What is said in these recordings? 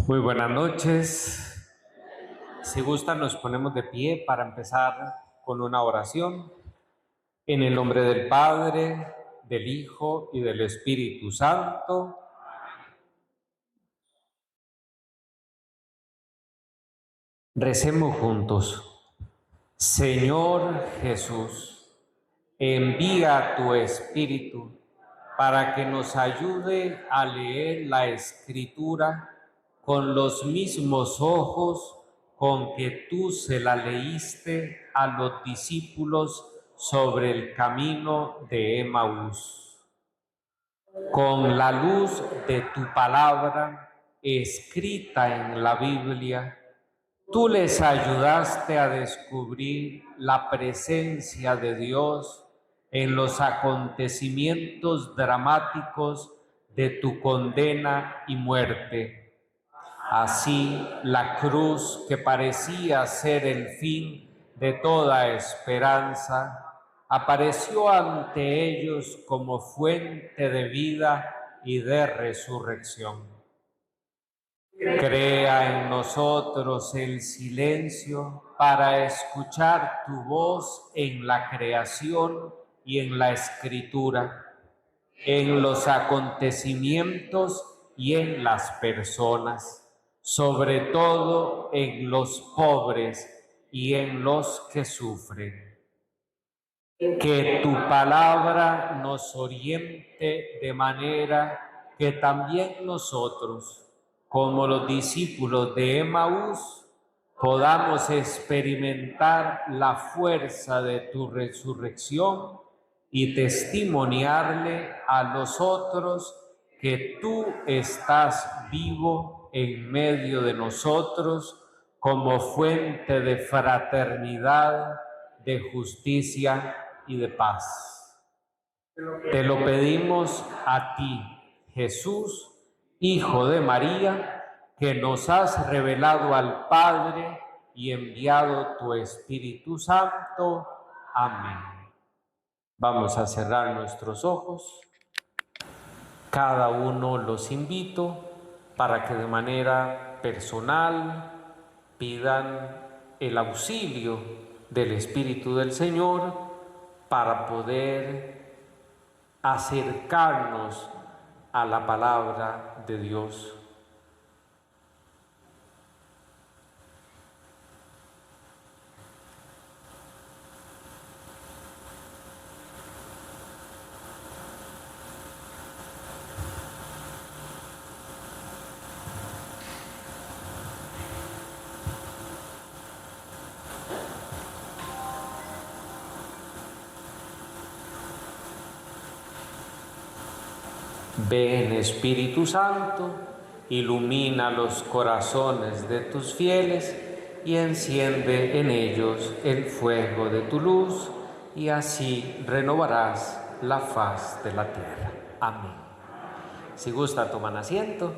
Muy buenas noches. Si gustan, nos ponemos de pie para empezar con una oración. En el nombre del Padre, del Hijo y del Espíritu Santo. Recemos juntos. Señor Jesús, envía tu Espíritu para que nos ayude a leer la Escritura con los mismos ojos con que tú se la leíste a los discípulos sobre el camino de Emaús. Con la luz de tu palabra escrita en la Biblia, tú les ayudaste a descubrir la presencia de Dios en los acontecimientos dramáticos de tu condena y muerte. Así, la cruz, que parecía ser el fin de toda esperanza, apareció ante ellos como fuente de vida y de resurrección. Crea en nosotros el silencio para escuchar tu voz en la creación y en la escritura, en los acontecimientos y en las personas, sobre todo en los pobres y en los que sufren. Que tu palabra nos oriente de manera que también nosotros, como los discípulos de Emaús, podamos experimentar la fuerza de tu resurrección y testimoniarle a los otros que tú estás vivo en medio de nosotros como fuente de fraternidad, de justicia y de paz. Te lo pedimos a ti, Jesús, Hijo de María, que nos has revelado al Padre y enviado tu Espíritu Santo. Amén. Vamos a cerrar nuestros ojos. Cada uno los invito para que de manera personal pidan el auxilio del Espíritu del Señor para poder acercarnos a la palabra de Dios. Ven, Espíritu Santo, ilumina los corazones de tus fieles y enciende en ellos el fuego de tu luz, y así renovarás la faz de la tierra. Amén. Si gusta, toman asiento.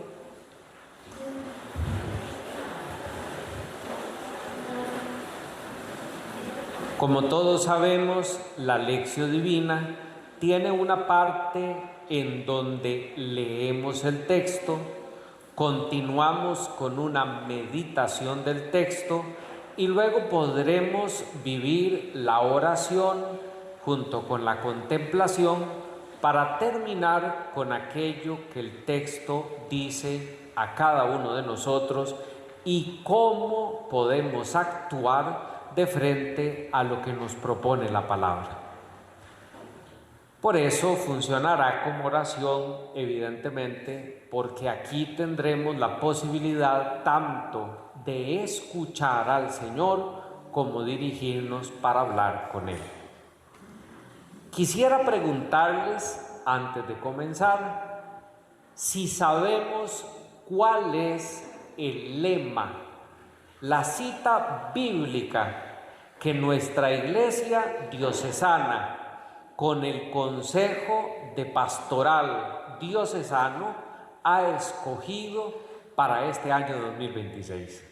Como todos sabemos, la Lección Divina tiene una parte en donde leemos el texto, continuamos con una meditación del texto y luego podremos vivir la oración junto con la contemplación para terminar con aquello que el texto dice a cada uno de nosotros y cómo podemos actuar de frente a lo que nos propone la palabra. Por eso funcionará como oración, evidentemente, porque aquí tendremos la posibilidad tanto de escuchar al Señor como dirigirnos para hablar con Él. Quisiera preguntarles, antes de comenzar, si sabemos cuál es el lema, la cita bíblica que nuestra Iglesia diocesana, con el Consejo de Pastoral Diocesano, ha escogido para este año 2026.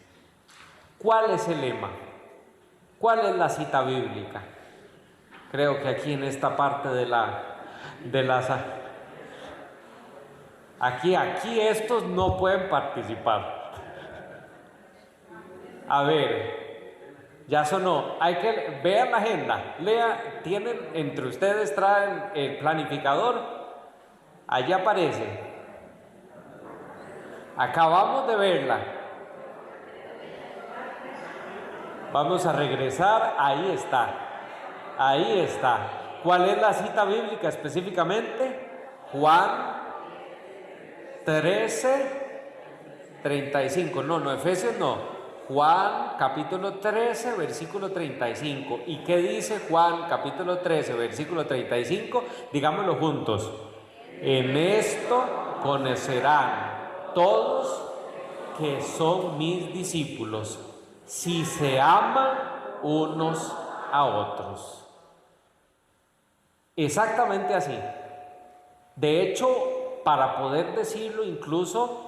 ¿Cuál es el lema? ¿Cuál es la cita bíblica? Creo que aquí en esta parte aquí estos no pueden participar. A ver, ya sonó. Hay que vean la agenda. Tienen entre ustedes, traen el planificador. Allí aparece. Acabamos de verla. Vamos a regresar. Ahí está. Ahí está. ¿Cuál es la cita bíblica específicamente? Juan 13:35. No, Efesios no. Juan capítulo 13, versículo 35. ¿Y qué dice Juan capítulo 13, versículo 35? Digámoslo juntos. En esto conocerán todos que son mis discípulos, si se aman unos a otros. Exactamente así. De hecho, para poder decirlo incluso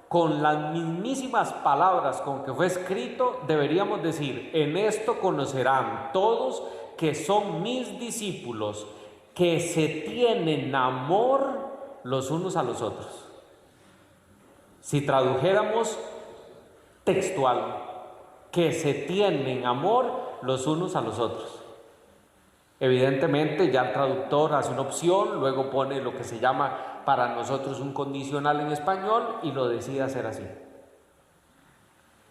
con las mismísimas palabras con que fue escrito, deberíamos decir: en esto conocerán todos que son mis discípulos, que se tienen amor los unos a los otros. Si tradujéramos textual, que se tienen amor los unos a los otros. Evidentemente ya el traductor hace una opción, luego pone lo que se llama para nosotros un condicional en español y lo decide hacer así.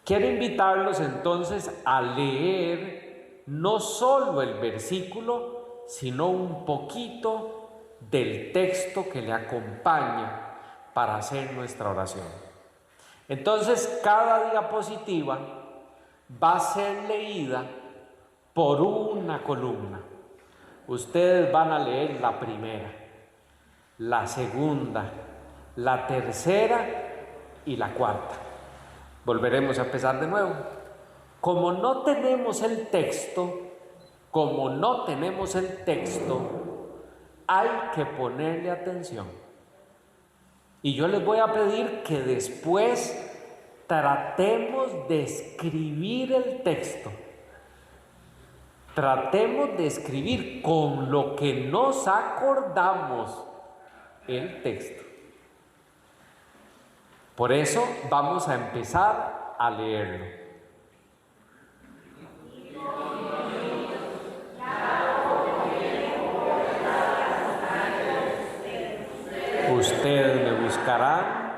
Quiero invitarlos entonces a leer no solo el versículo, sino un poquito del texto que le acompaña para hacer nuestra oración. Entonces, cada diapositiva va a ser leída por una columna. Ustedes van a leer la primera, la segunda, la tercera y la cuarta. Volveremos a empezar de nuevo. Como no tenemos el texto, hay que ponerle atención. Y yo les voy a pedir que después tratemos de escribir el texto. Tratemos de escribir con lo que nos acordamos el texto. Por eso vamos a empezar a leerlo. Ustedes me buscarán,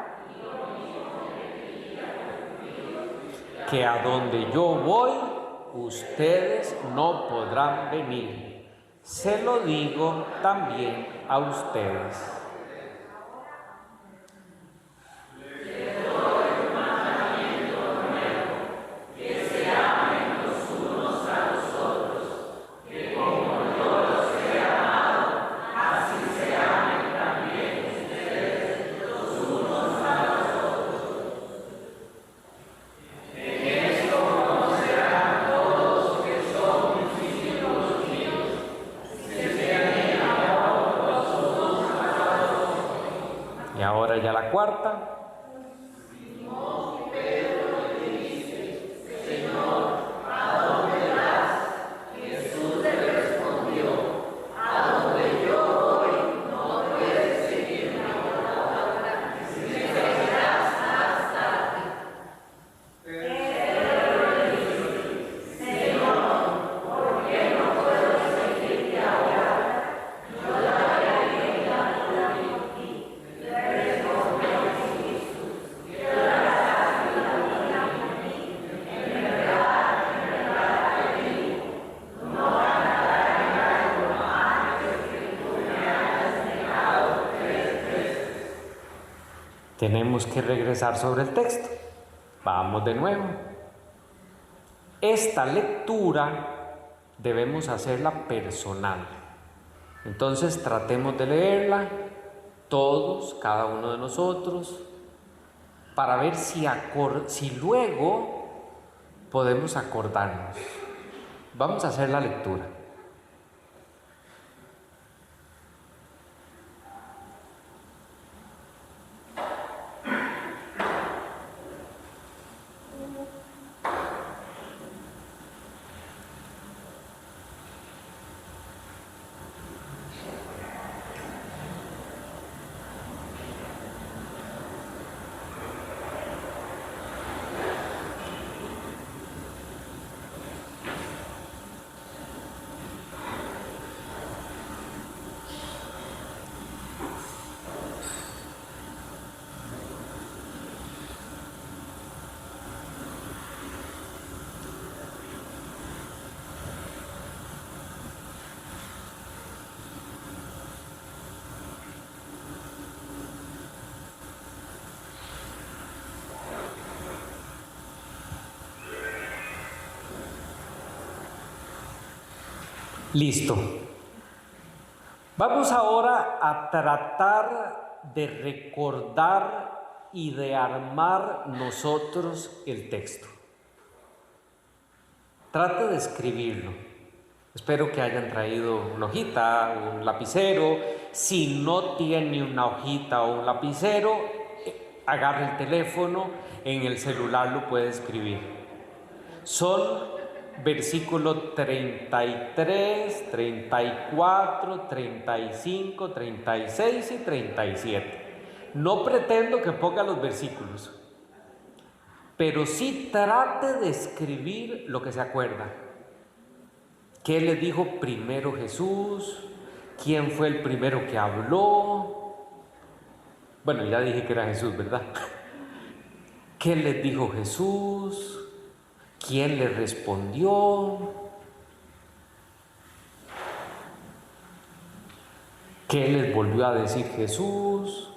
que a donde yo voy, ustedes no podrán venir. Se lo digo también a ustedes. Y ahora ya la cuarta. Tenemos que regresar sobre el texto. Vamos de nuevo. Esta lectura debemos hacerla personal. Entonces tratemos de leerla todos, cada uno de nosotros, para ver si luego podemos acordarnos. Vamos a hacer la lectura. Listo. Vamos ahora a tratar de recordar y de armar nosotros el texto. Trate de escribirlo. Espero que hayan traído una hojita, un lapicero. Si no tiene una hojita o un lapicero, agarre el teléfono, en el celular lo puede escribir. Son versículos 33, 34, 35, 36 y 37. No pretendo que ponga los versículos, pero sí trate de escribir lo que se acuerda. ¿Qué le dijo primero Jesús? ¿Quién fue el primero que habló? Bueno, ya dije que era Jesús, ¿verdad? ¿Qué les dijo Jesús? ¿Quién le respondió? ¿Qué les volvió a decir Jesús?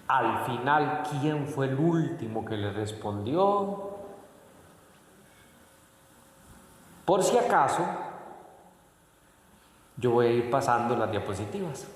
Al final, ¿quién fue el último que le respondió? Por si acaso, yo voy a ir pasando las diapositivas.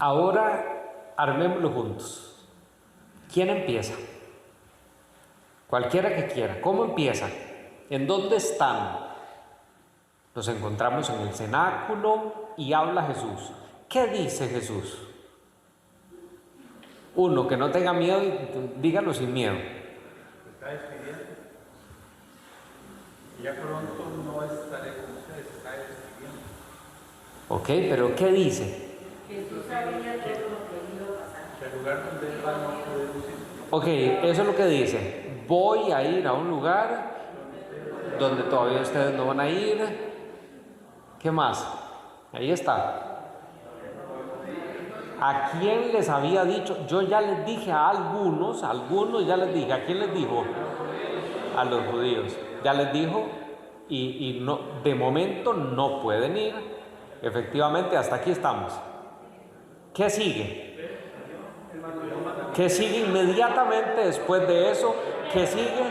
Ahora armémoslo juntos. ¿Quién empieza? Cualquiera que quiera. ¿Cómo empieza? ¿En dónde están? Nos encontramos en el cenáculo y habla Jesús. ¿Qué dice Jesús? Uno, que no tenga miedo, dígalo sin miedo. Se está despidiendo. Y ya pronto no estaré con ustedes, se está despidiendo. Ok, pero ¿qué dice? Jesús sabía todo lo que iba a pasar. Que el lugar donde él va no podemos ir. Ok, eso es lo que dice. Voy a ir a un lugar donde todavía ustedes no van a ir. ¿Qué más? Ahí está. ¿A quién les había dicho? Yo ya les dije a algunos ya les dije. ¿A quién les dijo? A los judíos. Ya les dijo y no, de momento no pueden ir. Efectivamente, hasta aquí estamos. ¿Qué sigue? ¿Qué sigue inmediatamente después de eso? ¿Qué sigue?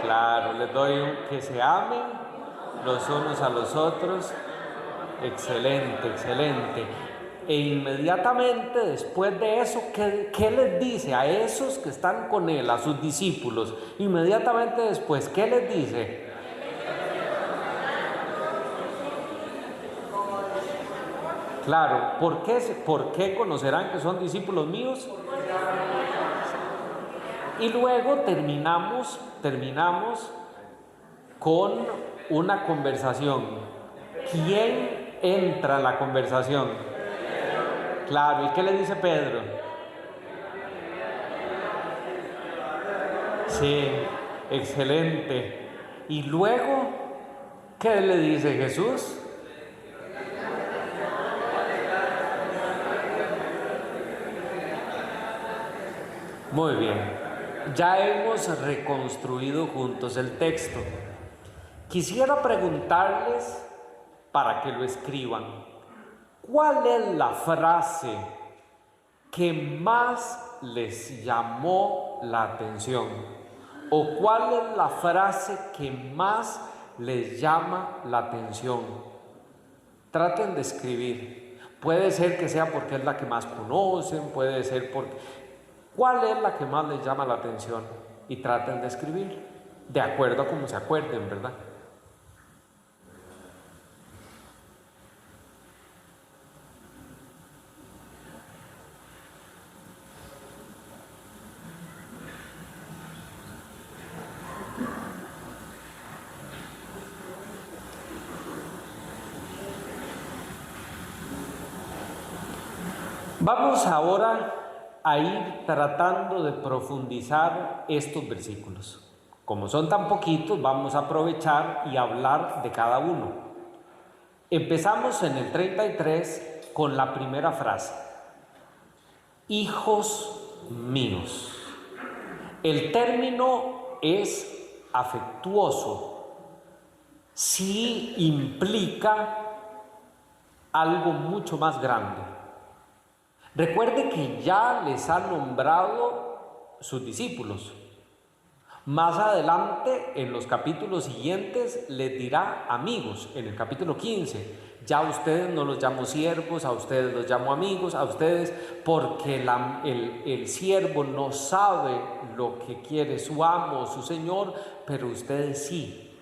Claro, les doy un que se amen los unos a los otros. Excelente, excelente. E inmediatamente después de eso, ¿qué les dice a esos que están con él, a sus discípulos? Inmediatamente después, ¿qué les dice? Claro, ¿por qué conocerán que son discípulos míos? Y luego terminamos con una conversación. ¿Quién entra en la conversación? Claro, ¿y qué le dice Pedro? Sí, excelente. Y luego, ¿qué le dice Jesús? Muy bien. Ya hemos reconstruido juntos el texto. Quisiera preguntarles, para que lo escriban, ¿cuál es la frase que más les llamó la atención? ¿O cuál es la frase que más les llama la atención? Traten de escribir. Puede ser que sea porque es la que más conocen, puede ser porque... ¿Cuál es la que más les llama la atención? Y traten de escribir, de acuerdo a cómo se acuerden, ¿verdad? Vamos ahora a ir tratando de profundizar estos versículos. Como son tan poquitos, vamos a aprovechar y hablar de cada uno. Empezamos en el 33 con la primera frase: hijos míos. El término es afectuoso, sí implica algo mucho más grande. Recuerde que ya les ha nombrado sus discípulos. Más adelante, en los capítulos siguientes, les dirá amigos. En el capítulo 15, ya a ustedes no los llamo siervos, a ustedes los llamo amigos, a ustedes porque el siervo no sabe lo que quiere su amo o su señor, pero ustedes sí.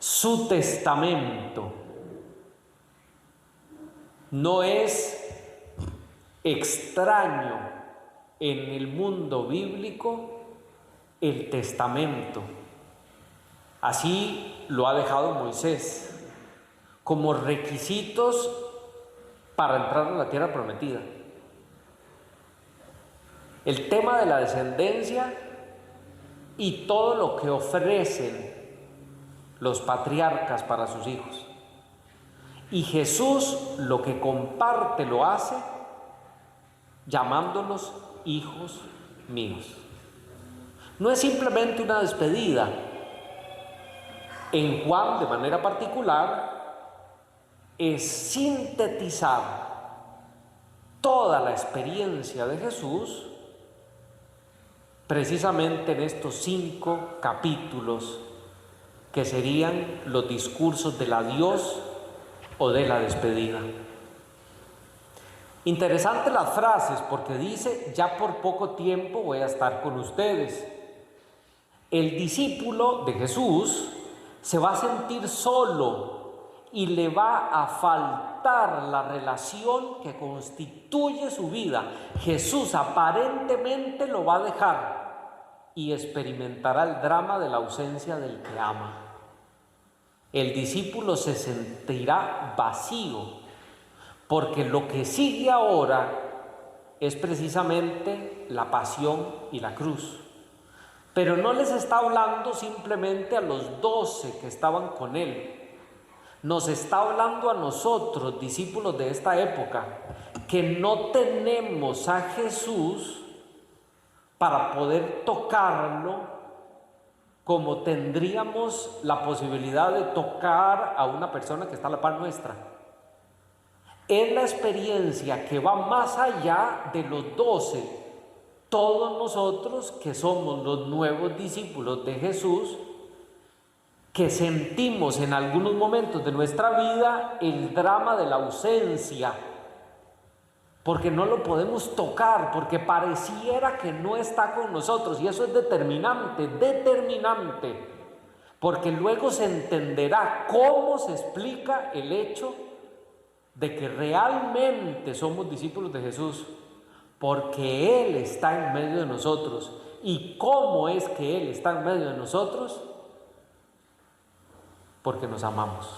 Su testamento no es extraño en el mundo bíblico el testamento. Así lo ha dejado Moisés como requisitos para entrar en la tierra prometida. El tema de la descendencia y todo lo que ofrecen los patriarcas para sus hijos. Y Jesús lo que comparte lo hace llamándolos hijos míos. No es simplemente una despedida. En Juan, de manera particular, es sintetizar toda la experiencia de Jesús precisamente en estos 5 capítulos que serían los discursos del adiós o de la despedida. Interesante las frases porque dice: ya por poco tiempo voy a estar con ustedes. El discípulo de Jesús se va a sentir solo y le va a faltar la relación que constituye su vida. Jesús aparentemente lo va a dejar y experimentará el drama de la ausencia del que ama. El discípulo se sentirá vacío, porque lo que sigue ahora es precisamente la pasión y la cruz. Pero no les está hablando simplemente a los 12 que estaban con él. Nos está hablando a nosotros, discípulos de esta época, que no tenemos a Jesús para poder tocarlo como tendríamos la posibilidad de tocar a una persona que está a la par nuestra. Es la experiencia que va más allá de los 12. Todos nosotros que somos los nuevos discípulos de Jesús, que sentimos en algunos momentos de nuestra vida el drama de la ausencia, porque no lo podemos tocar, porque pareciera que no está con nosotros, y eso es determinante, porque luego se entenderá cómo se explica el hecho de que realmente somos discípulos de Jesús, porque Él está en medio de nosotros. ¿Y cómo es que Él está en medio de nosotros? Porque nos amamos.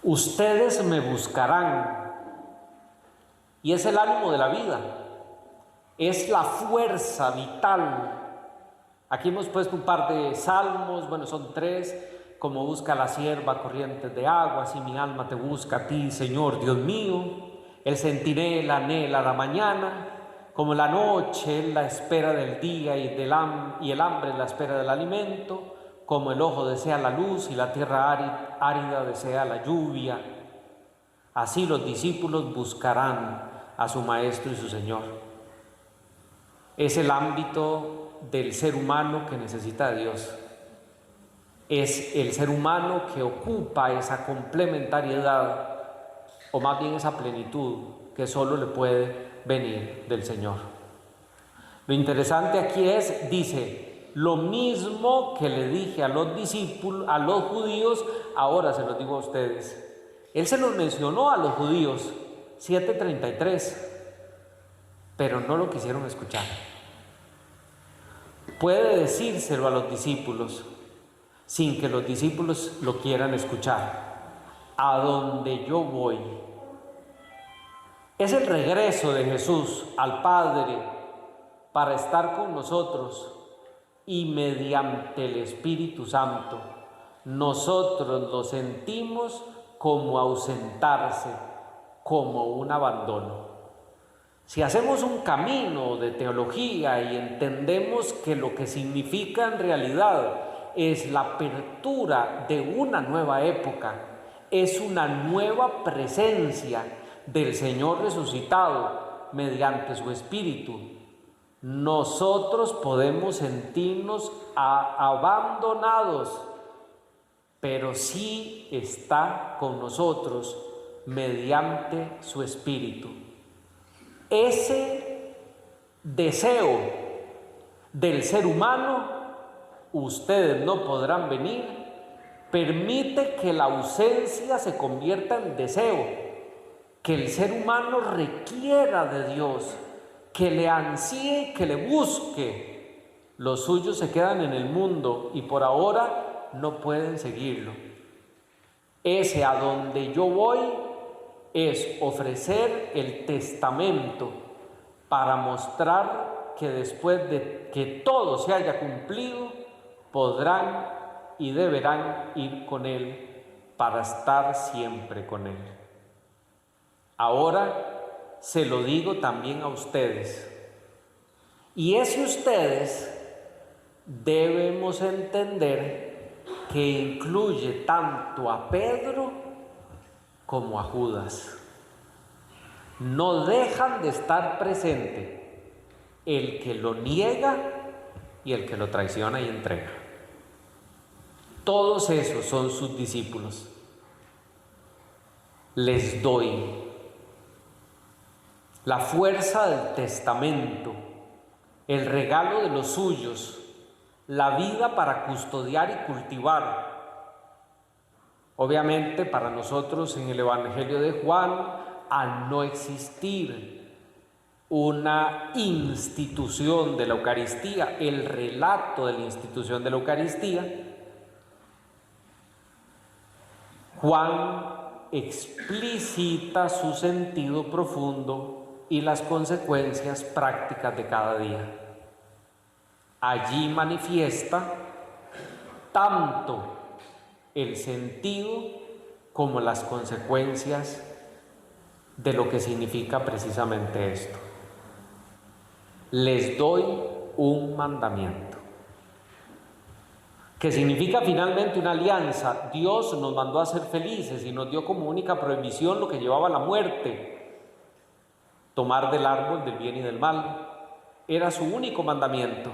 Ustedes me buscarán, y es el ánimo de la vida, es la fuerza vital. Aquí hemos puesto un par de salmos, bueno, son 3, como busca la sierva corrientes de agua, así mi alma te busca a ti, Señor Dios mío. El centinela anhela la mañana, como la noche la espera del día y el hambre la espera del alimento, como el ojo desea la luz y la tierra árida desea la lluvia. Así los discípulos buscarán a su Maestro y su Señor. Es el ámbito del ser humano que necesita de Dios. Es el ser humano que ocupa esa complementariedad, o más bien esa plenitud que solo le puede venir del Señor. Lo interesante aquí es, dice, lo mismo que le dije a los discípulos, a los judíos, ahora se los digo a ustedes. Él se los mencionó a los judíos, 7:33, pero no lo quisieron escuchar. Puede decírselo a los discípulos sin que los discípulos lo quieran escuchar. A donde yo voy. Es el regreso de Jesús al Padre para estar con nosotros, y mediante el Espíritu Santo nosotros lo sentimos como ausentarse, como un abandono. Si hacemos un camino de teología y entendemos que lo que significa en realidad es la apertura de una nueva época, es una nueva presencia del Señor resucitado mediante su Espíritu, nosotros podemos sentirnos abandonados, pero sí está con nosotros mediante su Espíritu. Ese deseo del ser humano, ustedes no podrán venir, permite que la ausencia se convierta en deseo, que el ser humano requiera de Dios, que le ansíe, que le busque. Los suyos se quedan en el mundo y por ahora no pueden seguirlo. Ese a donde yo voy es ofrecer el testamento para mostrar que después de que todo se haya cumplido, podrán y deberán ir con Él para estar siempre con Él. Ahora se lo digo también a ustedes. Y ese ustedes debemos entender que incluye tanto a Pedro como a Judas. No dejan de estar presente el que lo niega y el que lo traiciona y entrega. Todos esos son sus discípulos. Les doy la fuerza del testamento, el regalo de los suyos, la vida para custodiar y cultivar. Obviamente para nosotros en el Evangelio de Juan, al no existir una institución de la Eucaristía, el relato de la institución de la Eucaristía, Juan explicita su sentido profundo y las consecuencias prácticas de cada día. Allí manifiesta tanto el sentido como las consecuencias de lo que significa precisamente esto. Les doy un mandamiento, que significa finalmente una alianza. Dios nos mandó a ser felices y nos dio como única prohibición lo que llevaba a la muerte: tomar del árbol del bien y del mal. Era su único mandamiento.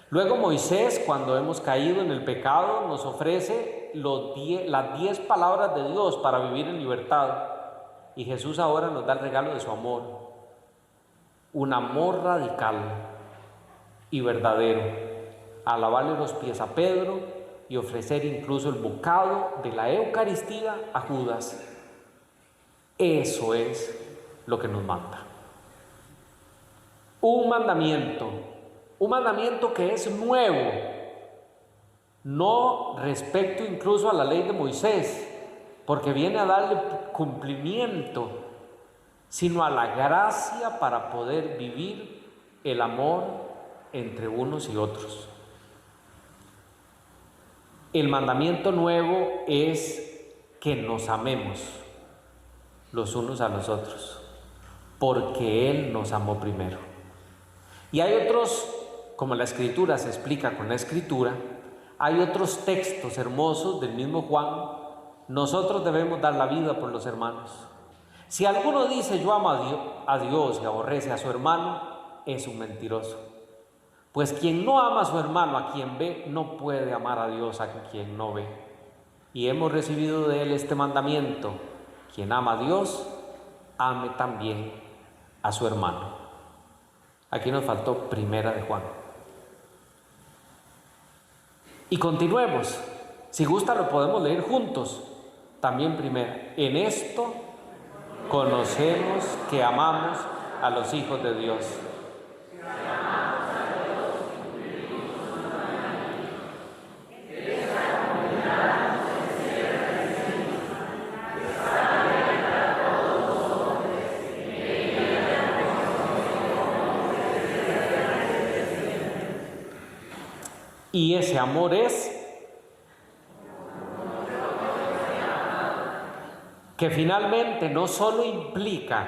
Luego Moisés, cuando hemos caído en el pecado, nos ofrece las 10 palabras de Dios para vivir en libertad. Y Jesús ahora nos da el regalo de su amor. Un amor radical y verdadero. A lavarle los pies a Pedro y ofrecer incluso el bocado de la Eucaristía a Judas. Eso es lo que nos manda. Un mandamiento que es nuevo, no respecto incluso a la ley de Moisés, porque viene a darle cumplimiento, sino a la gracia para poder vivir el amor entre unos y otros. El mandamiento nuevo es que nos amemos los unos a los otros, porque Él nos amó primero. Y hay otros, como la Escritura se explica con la Escritura, hay otros textos hermosos del mismo Juan. Nosotros debemos dar la vida por los hermanos. Si alguno dice yo amo a Dios y aborrece a su hermano, es un mentiroso. Pues quien no ama a su hermano, a quien ve, no puede amar a Dios a quien no ve. Y hemos recibido de Él este mandamiento: quien ama a Dios, ame también a su hermano. Aquí nos faltó Primera de Juan. Y continuemos. Si gusta lo podemos leer juntos. También Primera. En esto conocemos que amamos a los hijos de Dios. Y ese amor es que finalmente no solo implica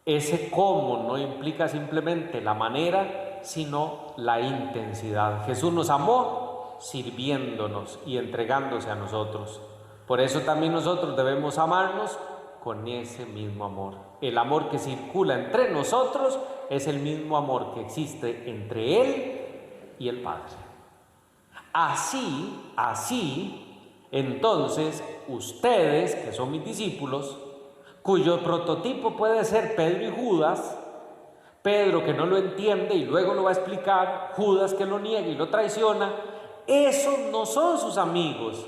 ese cómo, no implica simplemente la manera, sino la intensidad. Jesús nos amó sirviéndonos y entregándose a nosotros. Por eso también nosotros debemos amarnos con ese mismo amor. El amor que circula entre nosotros es el mismo amor que existe entre Él y el Padre. Así, entonces, ustedes, que son mis discípulos, cuyo prototipo puede ser Pedro y Judas, Pedro que no lo entiende y luego lo va a explicar, Judas que lo niega y lo traiciona, esos no son sus amigos,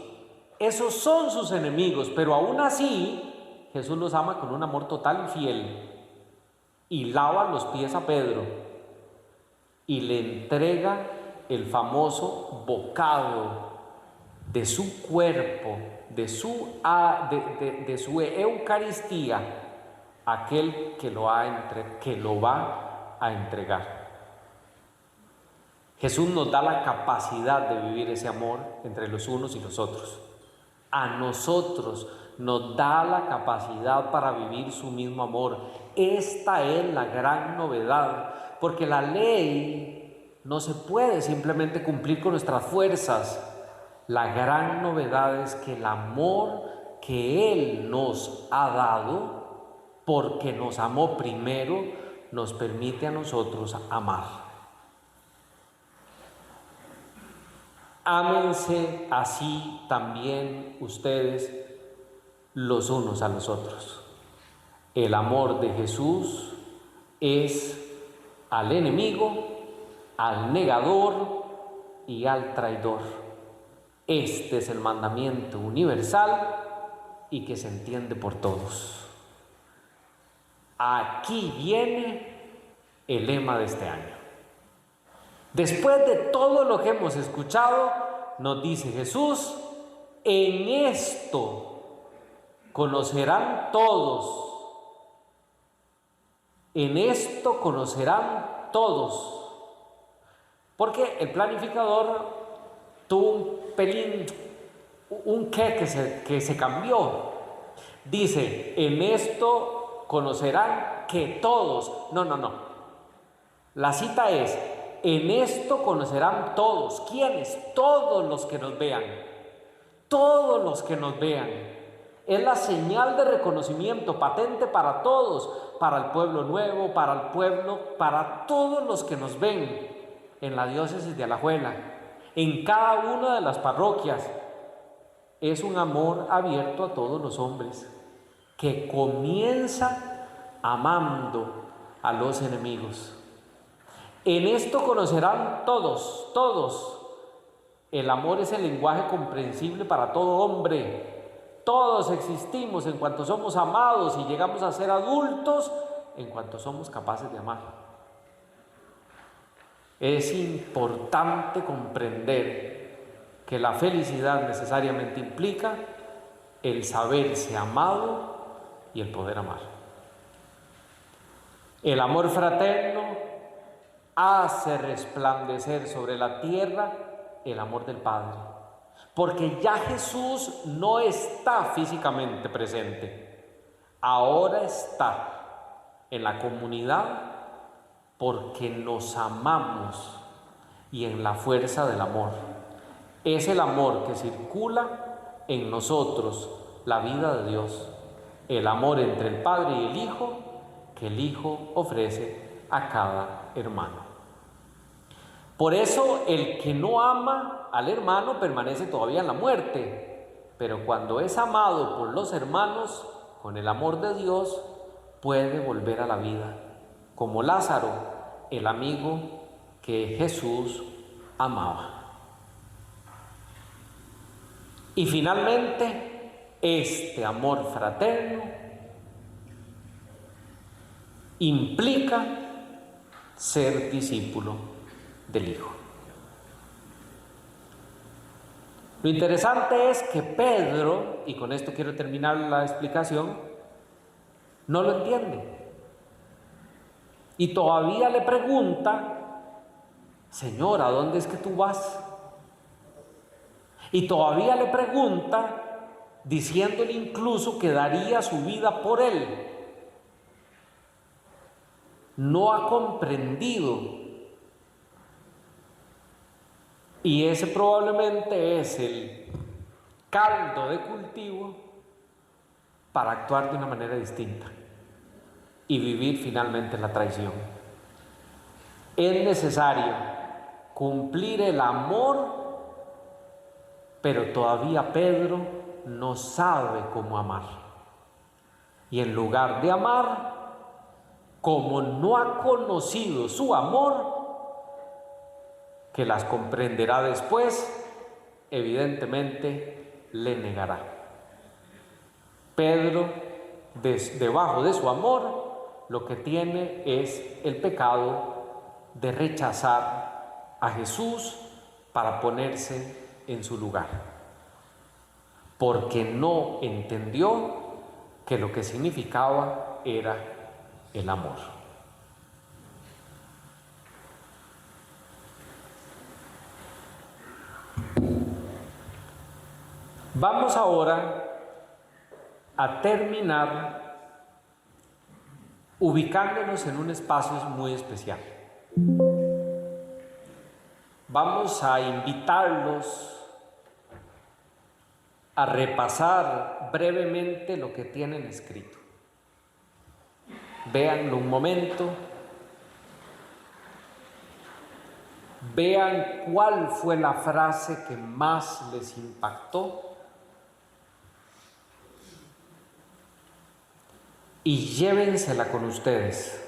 esos son sus enemigos, pero aún así Jesús los ama con un amor total y fiel, y lava los pies a Pedro y le entrega el famoso bocado de su cuerpo, de su Eucaristía, aquel que lo va a entregar. Jesús nos da la capacidad de vivir ese amor entre los unos y los otros. A nosotros nos da la capacidad para vivir su mismo amor. Esta es la gran novedad, porque la ley no se puede simplemente cumplir con nuestras fuerzas. La gran novedad es que el amor que Él nos ha dado, porque nos amó primero, nos permite a nosotros amar. Ámense así también ustedes los unos a los otros. El amor de Jesús es al enemigo, al negador y al traidor. Este es el mandamiento universal y que se entiende por todos. Aquí viene el lema de este año. Después de todo lo que hemos escuchado, nos dice Jesús: en esto conocerán todos. En esto conocerán todos. Porque el planificador tuvo un que se cambió. Dice: en esto conocerán que todos. No. La cita es: en esto conocerán todos. ¿Quiénes? Todos los que nos vean. Todos los que nos vean. Es la señal de reconocimiento patente para todos, para el pueblo nuevo, para todos los que nos ven en la diócesis de Alajuela, en cada una de las parroquias. Es un amor abierto a todos los hombres, que comienza amando a los enemigos. En esto conocerán todos. El amor es el lenguaje comprensible para todo hombre. Todos existimos en cuanto somos amados y llegamos a ser adultos en cuanto somos capaces de amar. Es importante comprender que la felicidad necesariamente implica el saberse amado y el poder amar. El amor fraterno hace resplandecer sobre la tierra el amor del Padre, porque ya Jesús no está físicamente presente, ahora está en la comunidad porque nos amamos y en la fuerza del amor. Es el amor que circula en nosotros, la vida de Dios, el amor entre el Padre y el Hijo que el Hijo ofrece a cada hermano. Por eso el que no ama al hermano permanece todavía en la muerte, pero cuando es amado por los hermanos con el amor de Dios, puede volver a la vida, como Lázaro, el amigo que Jesús amaba. Y finalmente, este amor fraterno implica ser discípulo del Hijo. Lo interesante es que Pedro, y con esto quiero terminar la explicación, no lo entiende. Y todavía le pregunta: Señor, ¿a dónde es que tú vas? Y todavía le pregunta, diciéndole incluso que daría su vida por él. No ha comprendido. Y ese probablemente es el caldo de cultivo para actuar de una manera distinta y vivir finalmente la traición. Es necesario cumplir el amor, pero todavía Pedro no sabe cómo amar. Y en lugar de amar, como no ha conocido su amor, que las comprenderá después, evidentemente le negará. Pedro, debajo de su amor, lo que tiene es el pecado de rechazar a Jesús para ponerse en su lugar, porque no entendió que lo que significaba era el amor. Vamos ahora a terminar ubicándonos en un espacio muy especial. Vamos a invitarlos a repasar brevemente lo que tienen escrito. Véanlo un momento. Vean cuál fue la frase que más les impactó. Y llévensela con ustedes,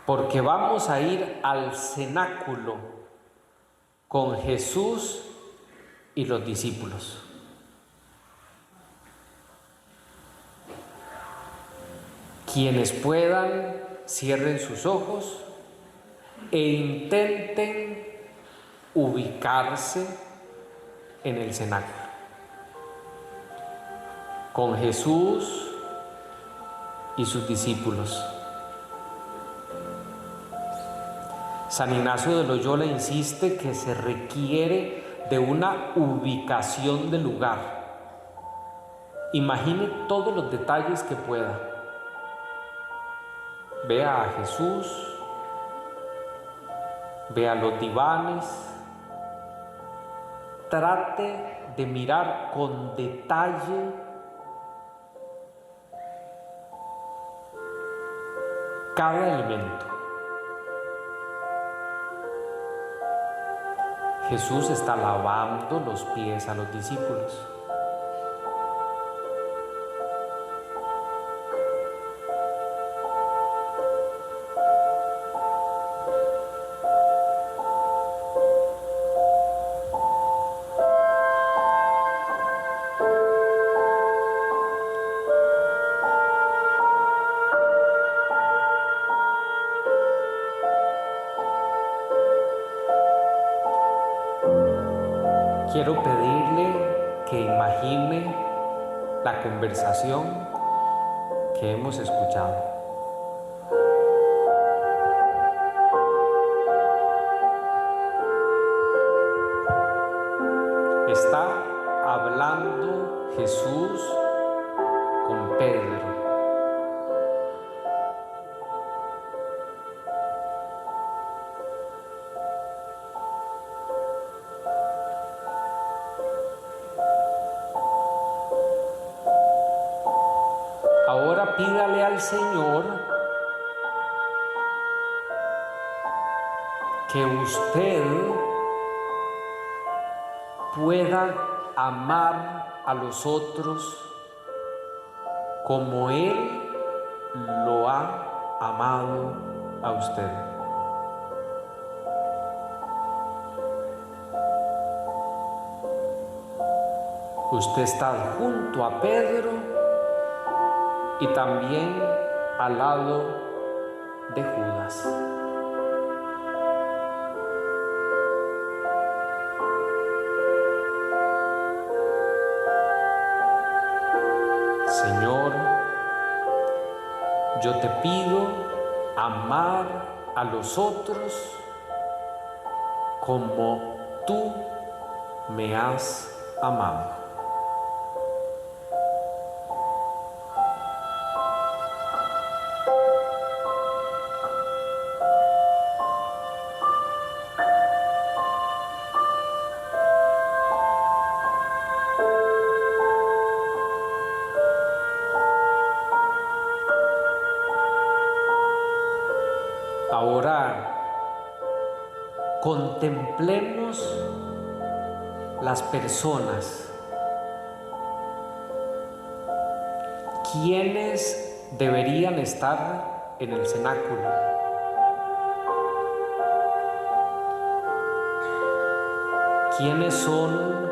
porque vamos a ir al cenáculo con Jesús y los discípulos. Quienes puedan, cierren sus ojos e intenten ubicarse en el cenáculo con Jesús y sus discípulos. San Ignacio de Loyola insiste que se requiere de una ubicación del lugar. Imagine todos los detalles que pueda. Vea a Jesús, vea los divanes, trate de mirar con detalle cada elemento. Jesús está lavando los pies a los discípulos. quiero pedirle que imagine la conversación que hemos escuchado. Está hablando Jesús con Pedro. Ahora pídale al Señor que usted pueda amar a los otros como Él lo ha amado a usted. Usted está junto a Pedro y también al lado de Judas. Señor, yo te pido amar a los otros como tú me has amado. Ahora contemplemos las personas, quienes deberían estar en el cenáculo. ¿Quiénes son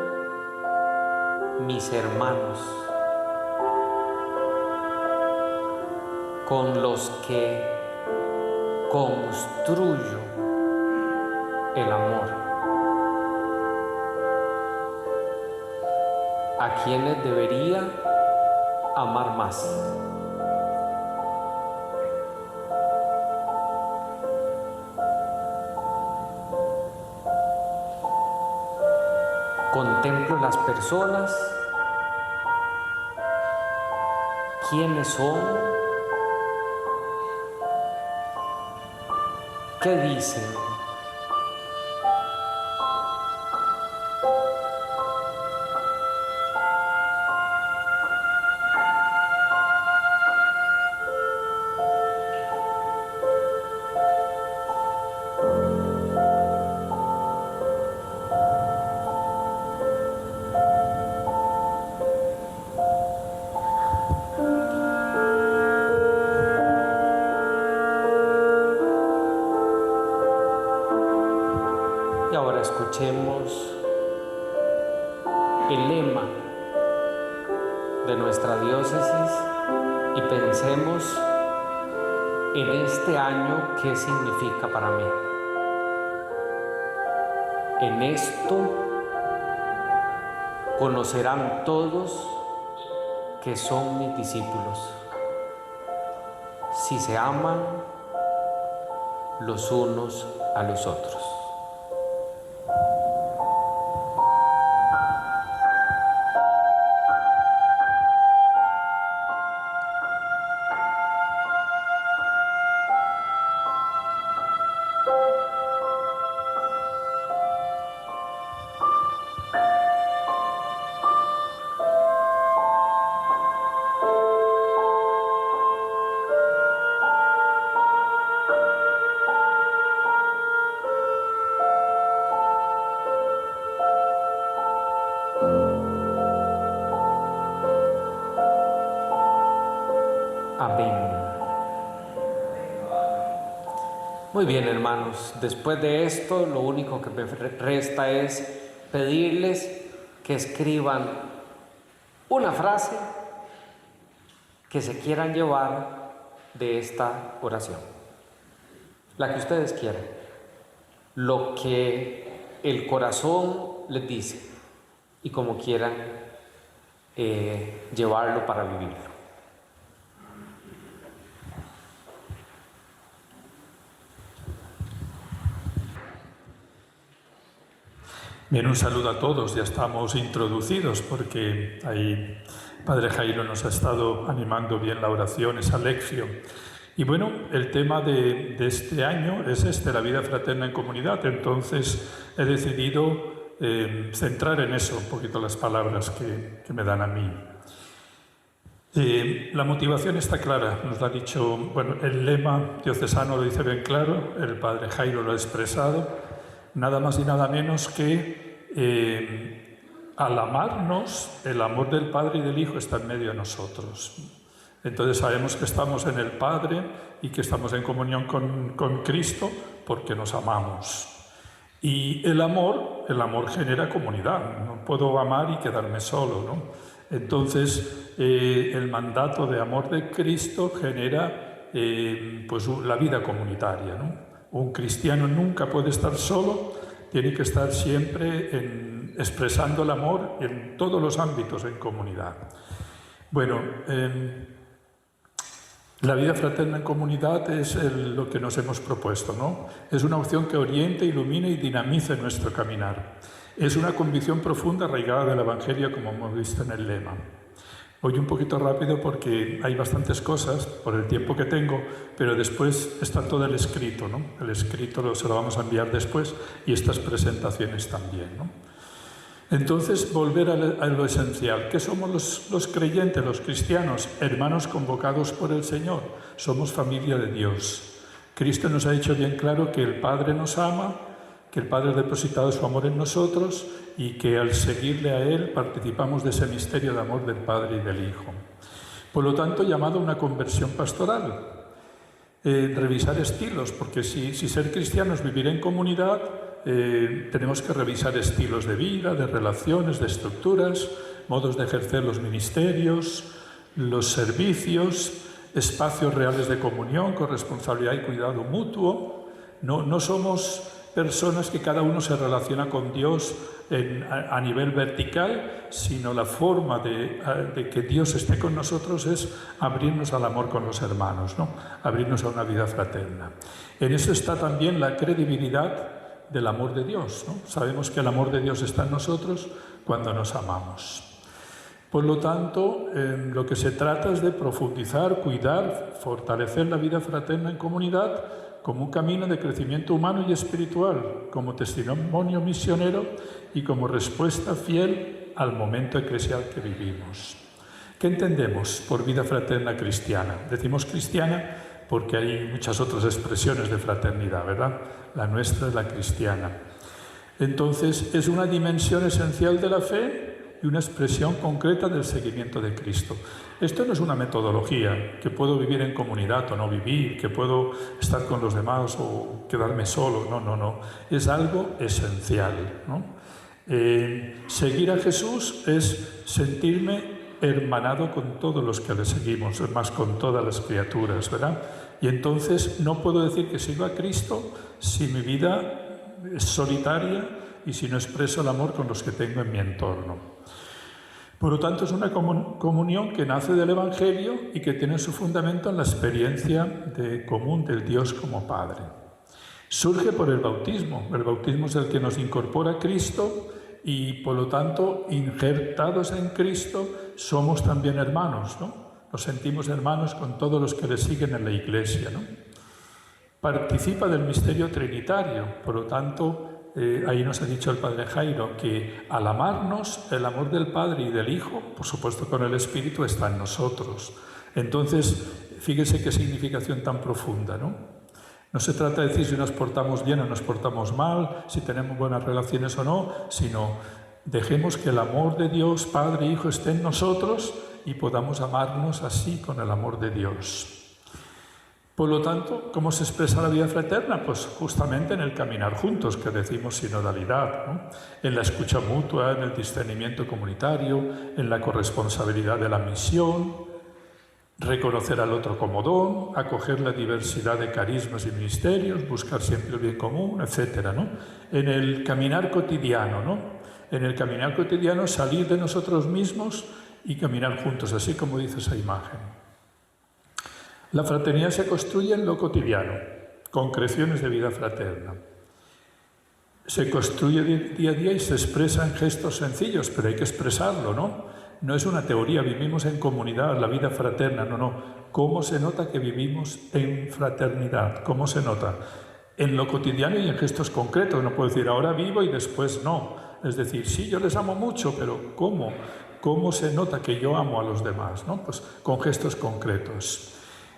mis hermanos con los que construyo el amor? ¿A quienes debería amar más? Contemplo las personas, quiénes son, qué dicen. Y ahora escuchemos el lema de nuestra diócesis y pensemos en este año qué significa para mí. En esto conocerán todos que son mis discípulos, si se aman los unos a los otros. Amén. Muy bien, hermanos, después de esto lo único que me resta es pedirles que escriban una frase que se quieran llevar de esta oración, la que ustedes quieran, lo que el corazón les dice. y como quieran llevarlo para vivirlo. Bien, un saludo a todos. Ya estamos introducidos porque ahí Padre Jairo nos ha estado animando bien la oración, esa lección. Y bueno, el tema de este año es la vida fraterna en comunidad. Entonces he decidido centrar en eso un poquito las palabras que me dan a mí. La motivación está clara, nos lo ha dicho, bueno, el lema diocesano lo dice bien claro, el Padre Jairo lo ha expresado. Nada más y nada menos que al amarnos, el amor del Padre y del Hijo está en medio de nosotros. Entonces sabemos que estamos en el Padre y que estamos en comunión con Cristo porque nos amamos. Y el amor genera comunidad. No puedo amar y quedarme solo, ¿no? Entonces el mandato de amor de Cristo genera pues la vida comunitaria, ¿no? Un cristiano nunca puede estar solo, tiene que estar siempre expresando el amor en todos los ámbitos en comunidad. Bueno, la vida fraterna en comunidad es lo que nos hemos propuesto, ¿no? Es una opción que oriente, ilumine y dinamice nuestro caminar. Es una convicción profunda arraigada del Evangelio, como hemos visto en el lema. Voy un poquito rápido porque hay bastantes cosas por el tiempo que tengo, pero después está todo el escrito, ¿no? El escrito se lo vamos a enviar después y estas presentaciones también, ¿no? Entonces, volver a lo esencial. ¿Qué somos los creyentes, los cristianos? Hermanos convocados por el Señor. Somos familia de Dios. Cristo nos ha dicho bien claro que el Padre nos ama, que el Padre ha depositado su amor en nosotros y que al seguirle a Él participamos de ese misterio de amor del Padre y del Hijo. Por lo tanto, llamado a una conversión pastoral. Revisar estilos, porque si ser cristianos, vivir en comunidad, tenemos que revisar estilos de vida, de relaciones, de estructuras, modos de ejercer los ministerios, los servicios, espacios reales de comunión, corresponsabilidad y cuidado mutuo. No somos personas que cada uno se relaciona con Dios a nivel vertical, sino la forma de que Dios esté con nosotros es abrirnos al amor con los hermanos, ¿no? Abrirnos a una vida fraterna. En eso está también la credibilidad del amor de Dios, ¿no? Sabemos que el amor de Dios está en nosotros cuando nos amamos. Por lo tanto, lo que se trata es de profundizar, cuidar, fortalecer la vida fraterna en comunidad como un camino de crecimiento humano y espiritual, como testimonio misionero y como respuesta fiel al momento eclesial que vivimos. ¿Qué entendemos por vida fraterna cristiana? Decimos cristiana porque hay muchas otras expresiones de fraternidad, ¿verdad? La nuestra es la cristiana. Entonces, es una dimensión esencial de la fe y una expresión concreta del seguimiento de Cristo. Esto no es una metodología, que puedo vivir en comunidad o no vivir, que puedo estar con los demás o quedarme solo. No. Es algo esencial, ¿no? Seguir a Jesús es sentirme hermanado con todos los que le seguimos, es más, con todas las criaturas, ¿verdad? Y entonces no puedo decir que sigo a Cristo si mi vida es solitaria y si no expreso el amor con los que tengo en mi entorno. Por lo tanto, es una comunión que nace del Evangelio y que tiene su fundamento en la experiencia común del Dios como Padre. Surge por el bautismo. El bautismo es el que nos incorpora a Cristo y, por lo tanto, injertados en Cristo, somos también hermanos, ¿no? Nos sentimos hermanos con todos los que le siguen en la Iglesia, ¿no? Participa del misterio trinitario, por lo tanto, ahí nos ha dicho el Padre Jairo que al amarnos, el amor del Padre y del Hijo, por supuesto con el Espíritu, está en nosotros. Entonces, fíjese qué significación tan profunda, ¿no? No se trata de decir si nos portamos bien o nos portamos mal, si tenemos buenas relaciones o no, sino dejemos que el amor de Dios, Padre e Hijo, esté en nosotros y podamos amarnos así con el amor de Dios. Por lo tanto, ¿cómo se expresa la vida fraterna? Pues justamente en el caminar juntos, que decimos sinodalidad, ¿no? En la escucha mutua, en el discernimiento comunitario, en la corresponsabilidad de la misión, reconocer al otro como don, acoger la diversidad de carismas y ministerios, buscar siempre el bien común, etc., ¿no? En el caminar cotidiano, ¿no? En el caminar cotidiano salir de nosotros mismos y caminar juntos, así como dice esa imagen. La fraternidad se construye en lo cotidiano, concreciones de vida fraterna. Se construye día a día y se expresa en gestos sencillos, pero hay que expresarlo, ¿no? No es una teoría, vivimos en comunidad, la vida fraterna, no. ¿Cómo se nota que vivimos en fraternidad? ¿Cómo se nota? En lo cotidiano y en gestos concretos. No puedo decir ahora vivo y después no. Es decir, sí, yo les amo mucho, pero ¿cómo? ¿Cómo se nota que yo amo a los demás? ¿No? Pues con gestos concretos.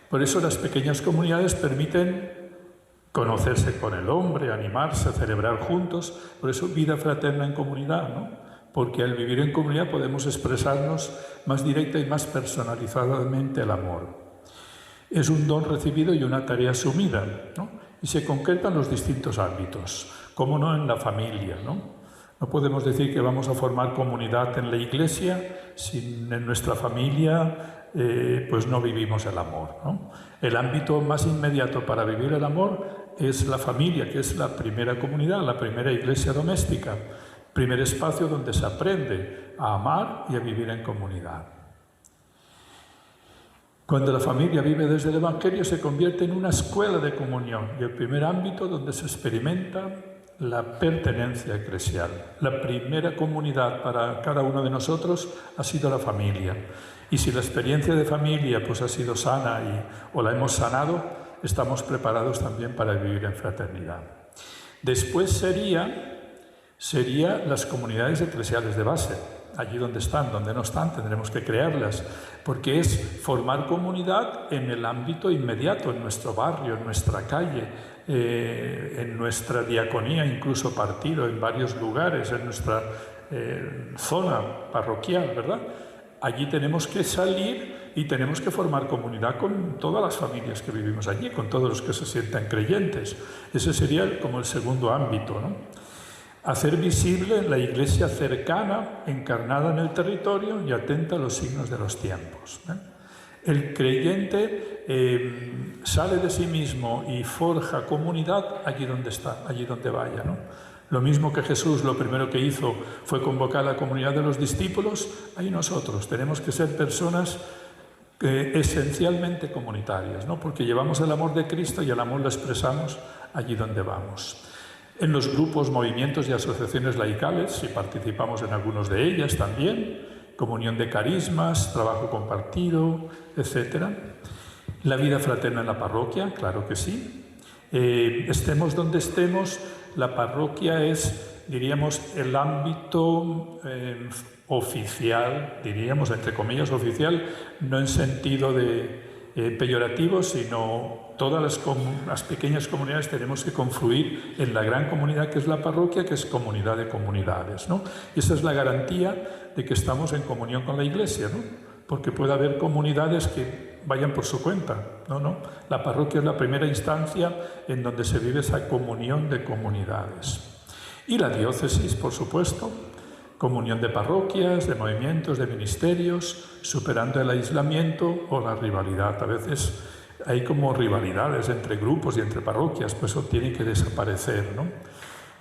Por eso las pequeñas comunidades permiten conocerse con el hombre, animarse, celebrar juntos. Por eso vida fraterna en comunidad, ¿no? Porque al vivir en comunidad podemos expresarnos más directa y más personalizadamente el amor. Es un don recibido y una tarea asumida, ¿no? Y se concreta en los distintos ámbitos, como no en la familia, ¿no? No podemos decir que vamos a formar comunidad en la iglesia si en nuestra familia pues no vivimos el amor, ¿no? El ámbito más inmediato para vivir el amor es la familia, que es la primera comunidad, la primera iglesia doméstica. Primer espacio donde se aprende a amar y a vivir en comunidad. Cuando la familia vive desde el Evangelio se convierte en una escuela de comunión y el primer ámbito donde se experimenta la pertenencia eclesial. La primera comunidad para cada uno de nosotros ha sido la familia. Y si la experiencia de familia pues, ha sido sana o la hemos sanado, estamos preparados también para vivir en fraternidad. Después sería las comunidades eclesiales de base, allí donde están, donde no están, tendremos que crearlas, porque es formar comunidad en el ámbito inmediato, en nuestro barrio, en nuestra calle, en nuestra diaconía, incluso partido, en varios lugares, en nuestra zona parroquial, ¿verdad? Allí tenemos que salir y tenemos que formar comunidad con todas las familias que vivimos allí, con todos los que se sientan creyentes. Ese sería como el segundo ámbito, ¿no? Hacer visible la iglesia cercana, encarnada en el territorio y atenta a los signos de los tiempos. El creyente sale de sí mismo y forja comunidad allí donde está, allí donde vaya, ¿no? Lo mismo que Jesús lo primero que hizo fue convocar a la comunidad de los discípulos, ahí nosotros tenemos que ser personas esencialmente comunitarias, ¿no? Porque llevamos el amor de Cristo y el amor lo expresamos allí donde vamos. En los grupos, movimientos y asociaciones laicales, si participamos en algunos de ellas también, comunión de carismas, trabajo compartido, etc. La vida fraterna en la parroquia, claro que sí. Estemos donde estemos, la parroquia es, diríamos, el ámbito oficial, diríamos, entre comillas, oficial, no en sentido de peyorativo, sino todas las pequeñas comunidades tenemos que confluir en la gran comunidad que es la parroquia, que es comunidad de comunidades, ¿no? Y esa es la garantía de que estamos en comunión con la Iglesia, ¿no? Porque puede haber comunidades que vayan por su cuenta, no. La parroquia es la primera instancia en donde se vive esa comunión de comunidades. Y la diócesis, por supuesto, comunión de parroquias, de movimientos, de ministerios, superando el aislamiento o la rivalidad. A veces hay como rivalidades entre grupos y entre parroquias, pues eso tiene que desaparecer, ¿no?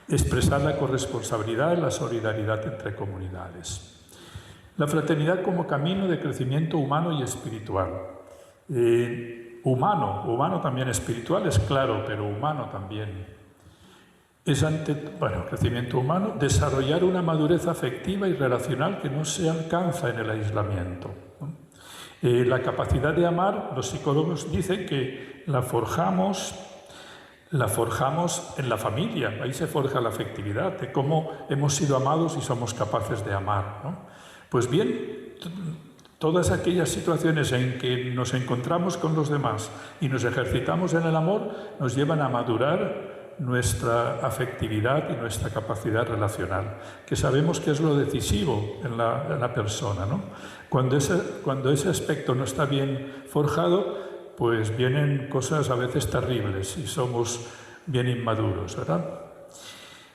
Expresar la corresponsabilidad y la solidaridad entre comunidades. La fraternidad como camino de crecimiento humano y espiritual. Humano también, espiritual es claro, pero humano también. Es crecimiento humano, desarrollar una madurez afectiva y relacional que no se alcanza en el aislamiento, ¿no? La capacidad de amar, los psicólogos dicen que la forjamos en la familia, ahí se forja la afectividad, de cómo hemos sido amados y somos capaces de amar, ¿no? Pues bien, todas aquellas situaciones en que nos encontramos con los demás y nos ejercitamos en el amor nos llevan a madurar nuestra afectividad y nuestra capacidad relacional, que sabemos que es lo decisivo en la persona, ¿no? Cuando ese aspecto no está bien forjado, pues vienen cosas a veces terribles y somos bien inmaduros, ¿verdad?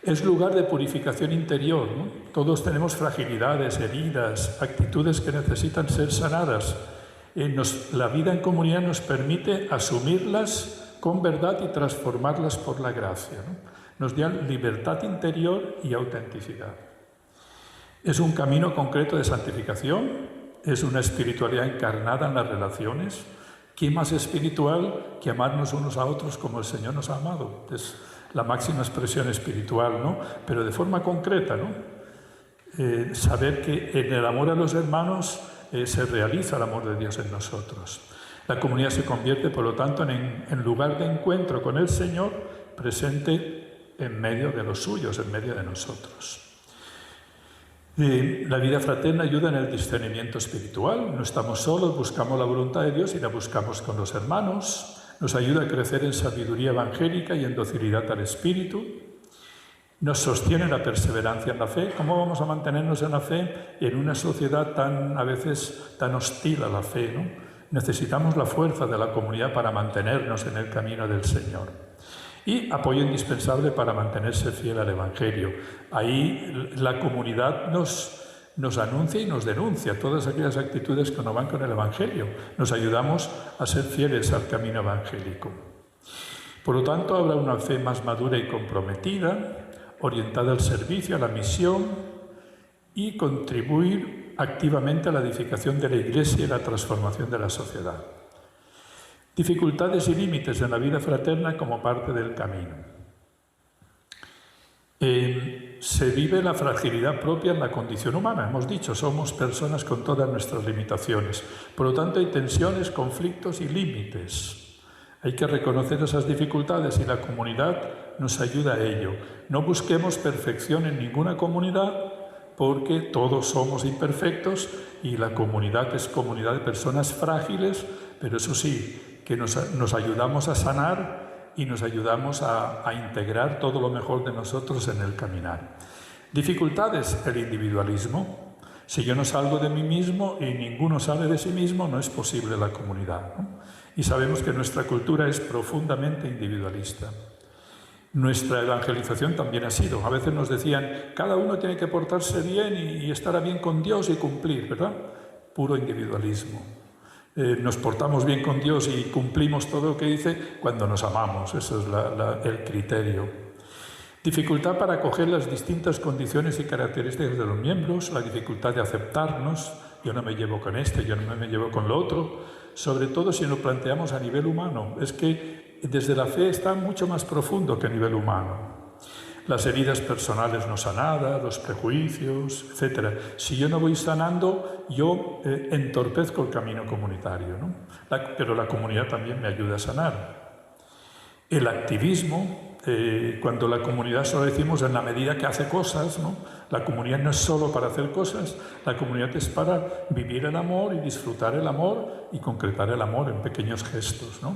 Es lugar de purificación interior, ¿no? Todos tenemos fragilidades, heridas, actitudes que necesitan ser sanadas. La vida en comunidad nos permite asumirlas con verdad y transformarlas por la gracia, ¿no? Nos da libertad interior y autenticidad. Es un camino concreto de santificación, es una espiritualidad encarnada en las relaciones. ¿Qué más espiritual que amarnos unos a otros como el Señor nos ha amado? Es la máxima expresión espiritual, ¿no? Pero de forma concreta, ¿no? Saber que en el amor a los hermanos se realiza el amor de Dios en nosotros. La comunidad se convierte, por lo tanto, en lugar de encuentro con el Señor, presente en medio de los suyos, en medio de nosotros. La vida fraterna ayuda en el discernimiento espiritual. No estamos solos, buscamos la voluntad de Dios y la buscamos con los hermanos. Nos ayuda a crecer en sabiduría evangélica y en docilidad al Espíritu. Nos sostiene la perseverancia en la fe. ¿Cómo vamos a mantenernos en la fe en una sociedad a veces tan hostil a la fe, ¿no? Necesitamos la fuerza de la comunidad para mantenernos en el camino del Señor. Y apoyo indispensable para mantenerse fiel al Evangelio. Ahí la comunidad nos anuncia y nos denuncia todas aquellas actitudes que no van con el Evangelio. Nos ayudamos a ser fieles al camino evangélico. Por lo tanto, habrá una fe más madura y comprometida, orientada al servicio, a la misión y contribuir activamente a la edificación de la Iglesia y la transformación de la sociedad. Dificultades y límites en la vida fraterna como parte del camino. Se vive la fragilidad propia en la condición humana. Hemos dicho, somos personas con todas nuestras limitaciones. Por lo tanto, hay tensiones, conflictos y límites. Hay que reconocer esas dificultades y la comunidad nos ayuda a ello. No busquemos perfección en ninguna comunidad porque todos somos imperfectos y la comunidad es comunidad de personas frágiles, pero eso sí, que nos ayudamos a sanar y nos ayudamos a integrar todo lo mejor de nosotros en el caminar. Dificultades, el individualismo. Si yo no salgo de mí mismo y ninguno sale de sí mismo, no es posible la comunidad, ¿no? Y sabemos que nuestra cultura es profundamente individualista. Nuestra evangelización también ha sido. A veces nos decían, cada uno tiene que portarse bien y estar bien con Dios y cumplir, ¿verdad? Puro individualismo. Nos portamos bien con Dios y cumplimos todo lo que dice cuando nos amamos. Eso es el criterio. Dificultad para acoger las distintas condiciones y características de los miembros, la dificultad de aceptarnos. Yo no me llevo con este, yo no me llevo con lo otro. Sobre todo si lo planteamos a nivel humano. Es que desde la fe está mucho más profundo que a nivel humano. Las heridas personales no sanadas, los prejuicios, etc. Si yo no voy sanando, yo entorpezco el camino comunitario, ¿no? Pero la comunidad también me ayuda a sanar. El activismo, cuando la comunidad solo decimos en la medida que hace cosas, ¿no? La comunidad no es solo para hacer cosas, la comunidad es para vivir el amor y disfrutar el amor y concretar el amor en pequeños gestos, ¿no?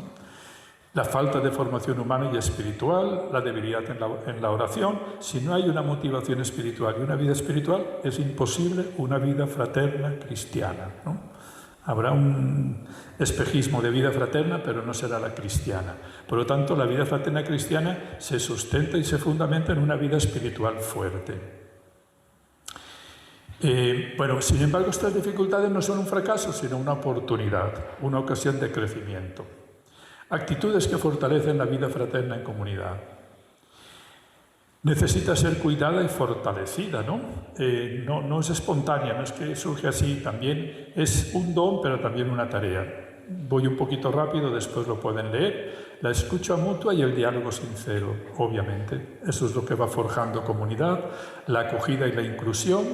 La falta de formación humana y espiritual, la debilidad en la oración. Si no hay una motivación espiritual y una vida espiritual, es imposible una vida fraterna cristiana, ¿no? Habrá un espejismo de vida fraterna, pero no será la cristiana. Por lo tanto, la vida fraterna cristiana se sustenta y se fundamenta en una vida espiritual fuerte. Sin embargo, estas dificultades no son un fracaso, sino una oportunidad, una ocasión de crecimiento. Actitudes que fortalecen la vida fraterna en comunidad. Necesita ser cuidada y fortalecida, ¿no? No es espontánea, no es que surge así, también es un don, pero también una tarea. Voy un poquito rápido, después lo pueden leer. La escucha mutua y el diálogo sincero, obviamente. Eso es lo que va forjando comunidad, la acogida y la inclusión.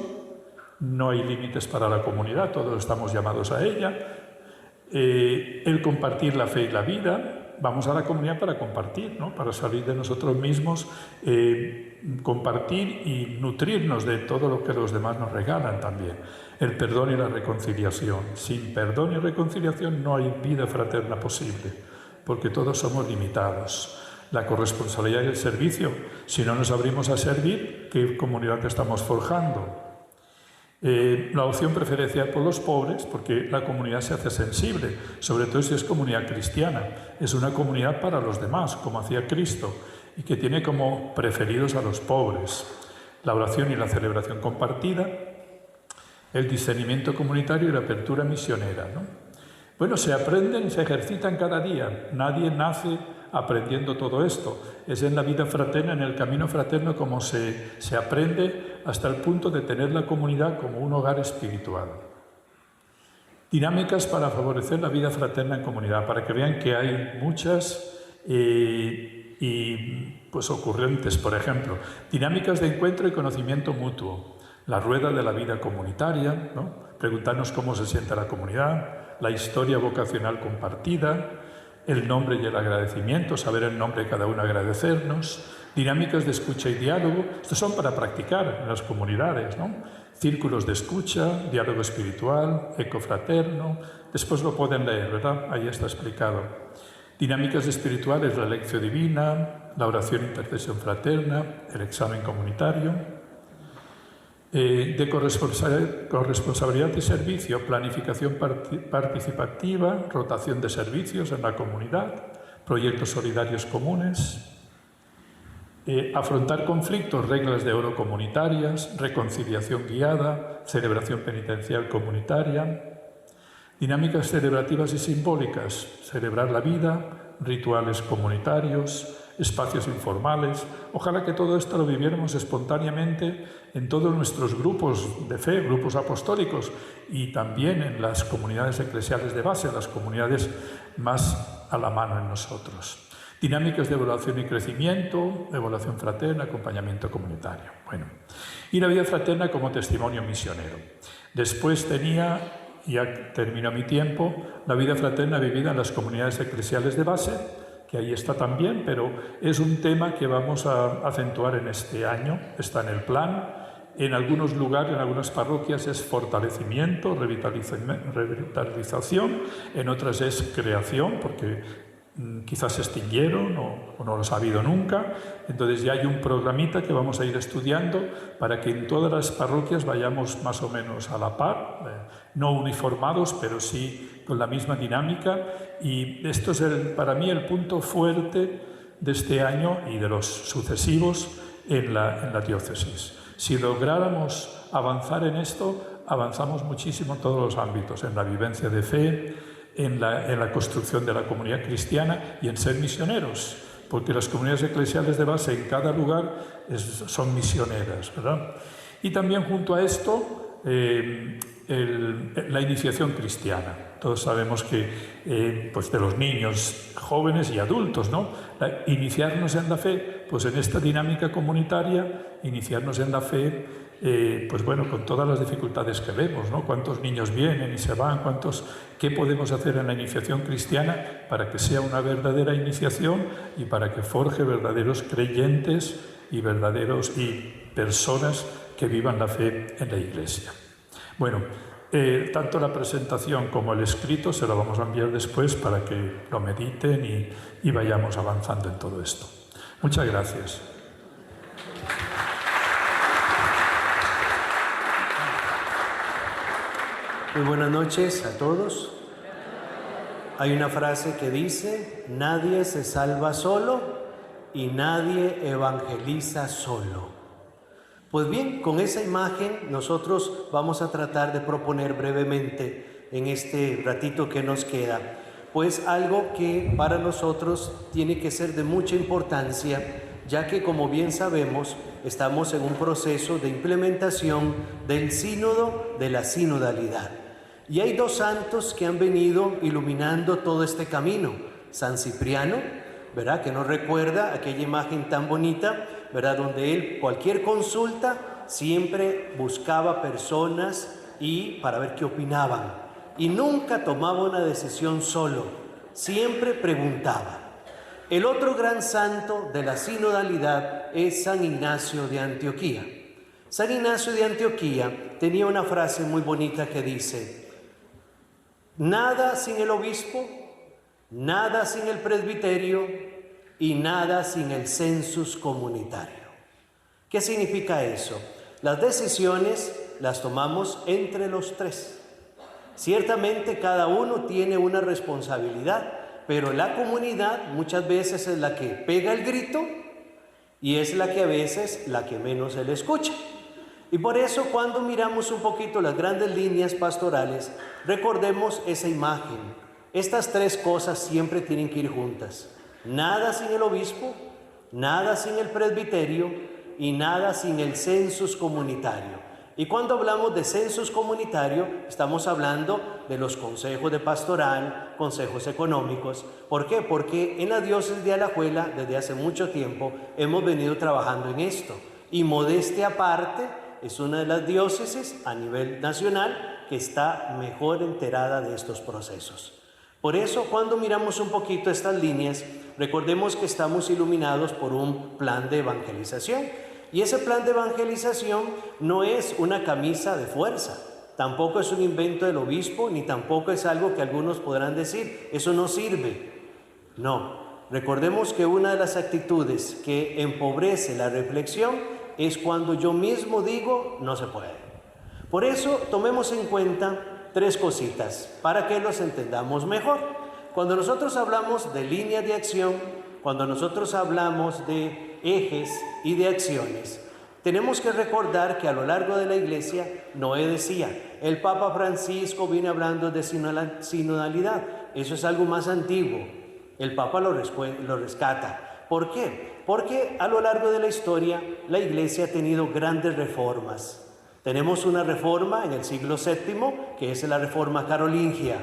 No hay límites para la comunidad, todos estamos llamados a ella. El compartir la fe y la vida. Vamos a la comunidad para compartir, ¿no? Para salir de nosotros mismos, compartir y nutrirnos de todo lo que los demás nos regalan también. El perdón y la reconciliación. Sin perdón y reconciliación no hay vida fraterna posible, porque todos somos limitados. La corresponsabilidad y el servicio. Si no nos abrimos a servir, ¿qué comunidad estamos forjando? La opción preferencial por los pobres, porque la comunidad se hace sensible, sobre todo si es comunidad cristiana. Es una comunidad para los demás, como hacía Cristo, y que tiene como preferidos a los pobres. La oración y la celebración compartida, el discernimiento comunitario y la apertura misionera, ¿no? Bueno, se aprenden, se ejercitan cada día. Nadie nace aprendiendo todo esto. Es en la vida fraterna, en el camino fraterno, como se aprende hasta el punto de tener la comunidad como un hogar espiritual. Dinámicas para favorecer la vida fraterna en comunidad, para que vean que hay muchas pues ocurrentes. Por ejemplo, dinámicas de encuentro y conocimiento mutuo. La rueda de la vida comunitaria, ¿no? Preguntarnos cómo se siente la comunidad, la historia vocacional compartida, el nombre y el agradecimiento, saber el nombre de cada uno, agradecernos, dinámicas de escucha y diálogo. Estos son para practicar en las comunidades, ¿no? Círculos de escucha, diálogo espiritual, ecofraterno. Después lo pueden leer, ¿verdad? Ahí está explicado. Dinámicas espirituales, la lección divina, la oración e intercesión fraterna, el examen comunitario. De corresponsabilidad y servicio, planificación participativa, rotación de servicios en la comunidad, proyectos solidarios comunes, afrontar conflictos, reglas de oro comunitarias, reconciliación guiada, celebración penitencial comunitaria, dinámicas celebrativas y simbólicas, celebrar la vida, rituales comunitarios, espacios informales. Ojalá que todo esto lo viviéramos espontáneamente en todos nuestros grupos de fe, grupos apostólicos, y también en las comunidades eclesiales de base, las comunidades más a la mano en nosotros. Dinámicas de evaluación y crecimiento, evaluación fraterna, acompañamiento comunitario. Bueno, y la vida fraterna como testimonio misionero. Después tenía, ya terminó mi tiempo, la vida fraterna vivida en las comunidades eclesiales de base, que ahí está también, pero es un tema que vamos a acentuar en este año, está en el plan. En algunos lugares, en algunas parroquias es fortalecimiento, revitalización, en otras es creación, porque quizás se extinguieron o no los ha habido nunca. Entonces ya hay un programita que vamos a ir estudiando para que en todas las parroquias vayamos más o menos a la par, no uniformados, pero sí con la misma dinámica. Y esto es para mí el punto fuerte de este año y de los sucesivos en la diócesis. Si lográramos avanzar en esto, avanzamos muchísimo en todos los ámbitos, en la vivencia de fe, en la construcción de la comunidad cristiana y en ser misioneros, porque las comunidades eclesiales de base en cada lugar son misioneras, ¿verdad? Y también junto a esto, la iniciación cristiana. Todos sabemos que pues de los niños, jóvenes y adultos, ¿no? Iniciarnos en la fe, pues en esta dinámica comunitaria, iniciarnos en la fe, pues bueno, con todas las dificultades que vemos, ¿no? Cuántos niños vienen y se van, ¿qué podemos hacer en la iniciación cristiana para que sea una verdadera iniciación y para que forje verdaderos creyentes y personas que vivan la fe en la Iglesia? Bueno, tanto la presentación como el escrito se lo vamos a enviar después para que lo mediten y vayamos avanzando en todo esto. Muchas gracias. Muy buenas noches a todos. Hay una frase que dice: nadie se salva solo y nadie evangeliza solo. Pues bien, con esa imagen nosotros vamos a tratar de proponer brevemente en este ratito que nos queda, pues algo que para nosotros tiene que ser de mucha importancia, ya que, como bien sabemos, estamos en un proceso de implementación del sínodo de la sinodalidad. Y hay dos santos que han venido iluminando todo este camino. San Cipriano, ¿verdad?, que nos recuerda aquella imagen tan bonita, ¿verdad?, donde él, cualquier consulta, siempre buscaba personas y para ver qué opinaban. Y nunca tomaba una decisión solo, siempre preguntaba. El otro gran santo de la sinodalidad es San Ignacio de Antioquía. San Ignacio de Antioquía tenía una frase muy bonita que dice: nada sin el obispo, nada sin el presbiterio y nada sin el census comunitario. ¿Qué significa eso? Las decisiones las tomamos entre los tres. Ciertamente cada uno tiene una responsabilidad, pero la comunidad muchas veces es la que pega el grito y es la que a veces la que menos se le escucha. Y por eso, cuando miramos un poquito las grandes líneas pastorales, recordemos esa imagen Estas tres cosas siempre tienen que ir juntas. Nada sin el obispo, nada sin el presbiterio y nada sin el census comunitario. Y cuando hablamos de census comunitario, estamos hablando de los consejos de pastoral, consejos económicos. ¿Por qué? Porque en la diócesis de Alajuela, desde hace mucho tiempo, hemos venido trabajando en esto. Y modestia aparte, es una de las diócesis a nivel nacional que está mejor enterada de estos procesos. Por eso, cuando miramos un poquito estas líneas, recordemos que estamos iluminados por un plan de evangelización. Y ese plan de evangelización no es una camisa de fuerza, tampoco es un invento del obispo, ni tampoco es algo que algunos podrán decir, eso no sirve. No, recordemos que una de las actitudes que empobrece la reflexión es cuando yo mismo digo, no se puede. Por eso, tomemos en cuenta tres cositas para que los entendamos mejor. Cuando nosotros hablamos de líneas de acción, cuando nosotros hablamos de ejes y de acciones, tenemos que recordar que a lo largo de la Iglesia, Noé decía, el Papa Francisco viene hablando de sinodalidad. Eso es algo más antiguo. El Papa lo rescata. ¿Por qué? Porque a lo largo de la historia, la Iglesia ha tenido grandes reformas. Tenemos una reforma en el siglo VII, que es la reforma carolingia,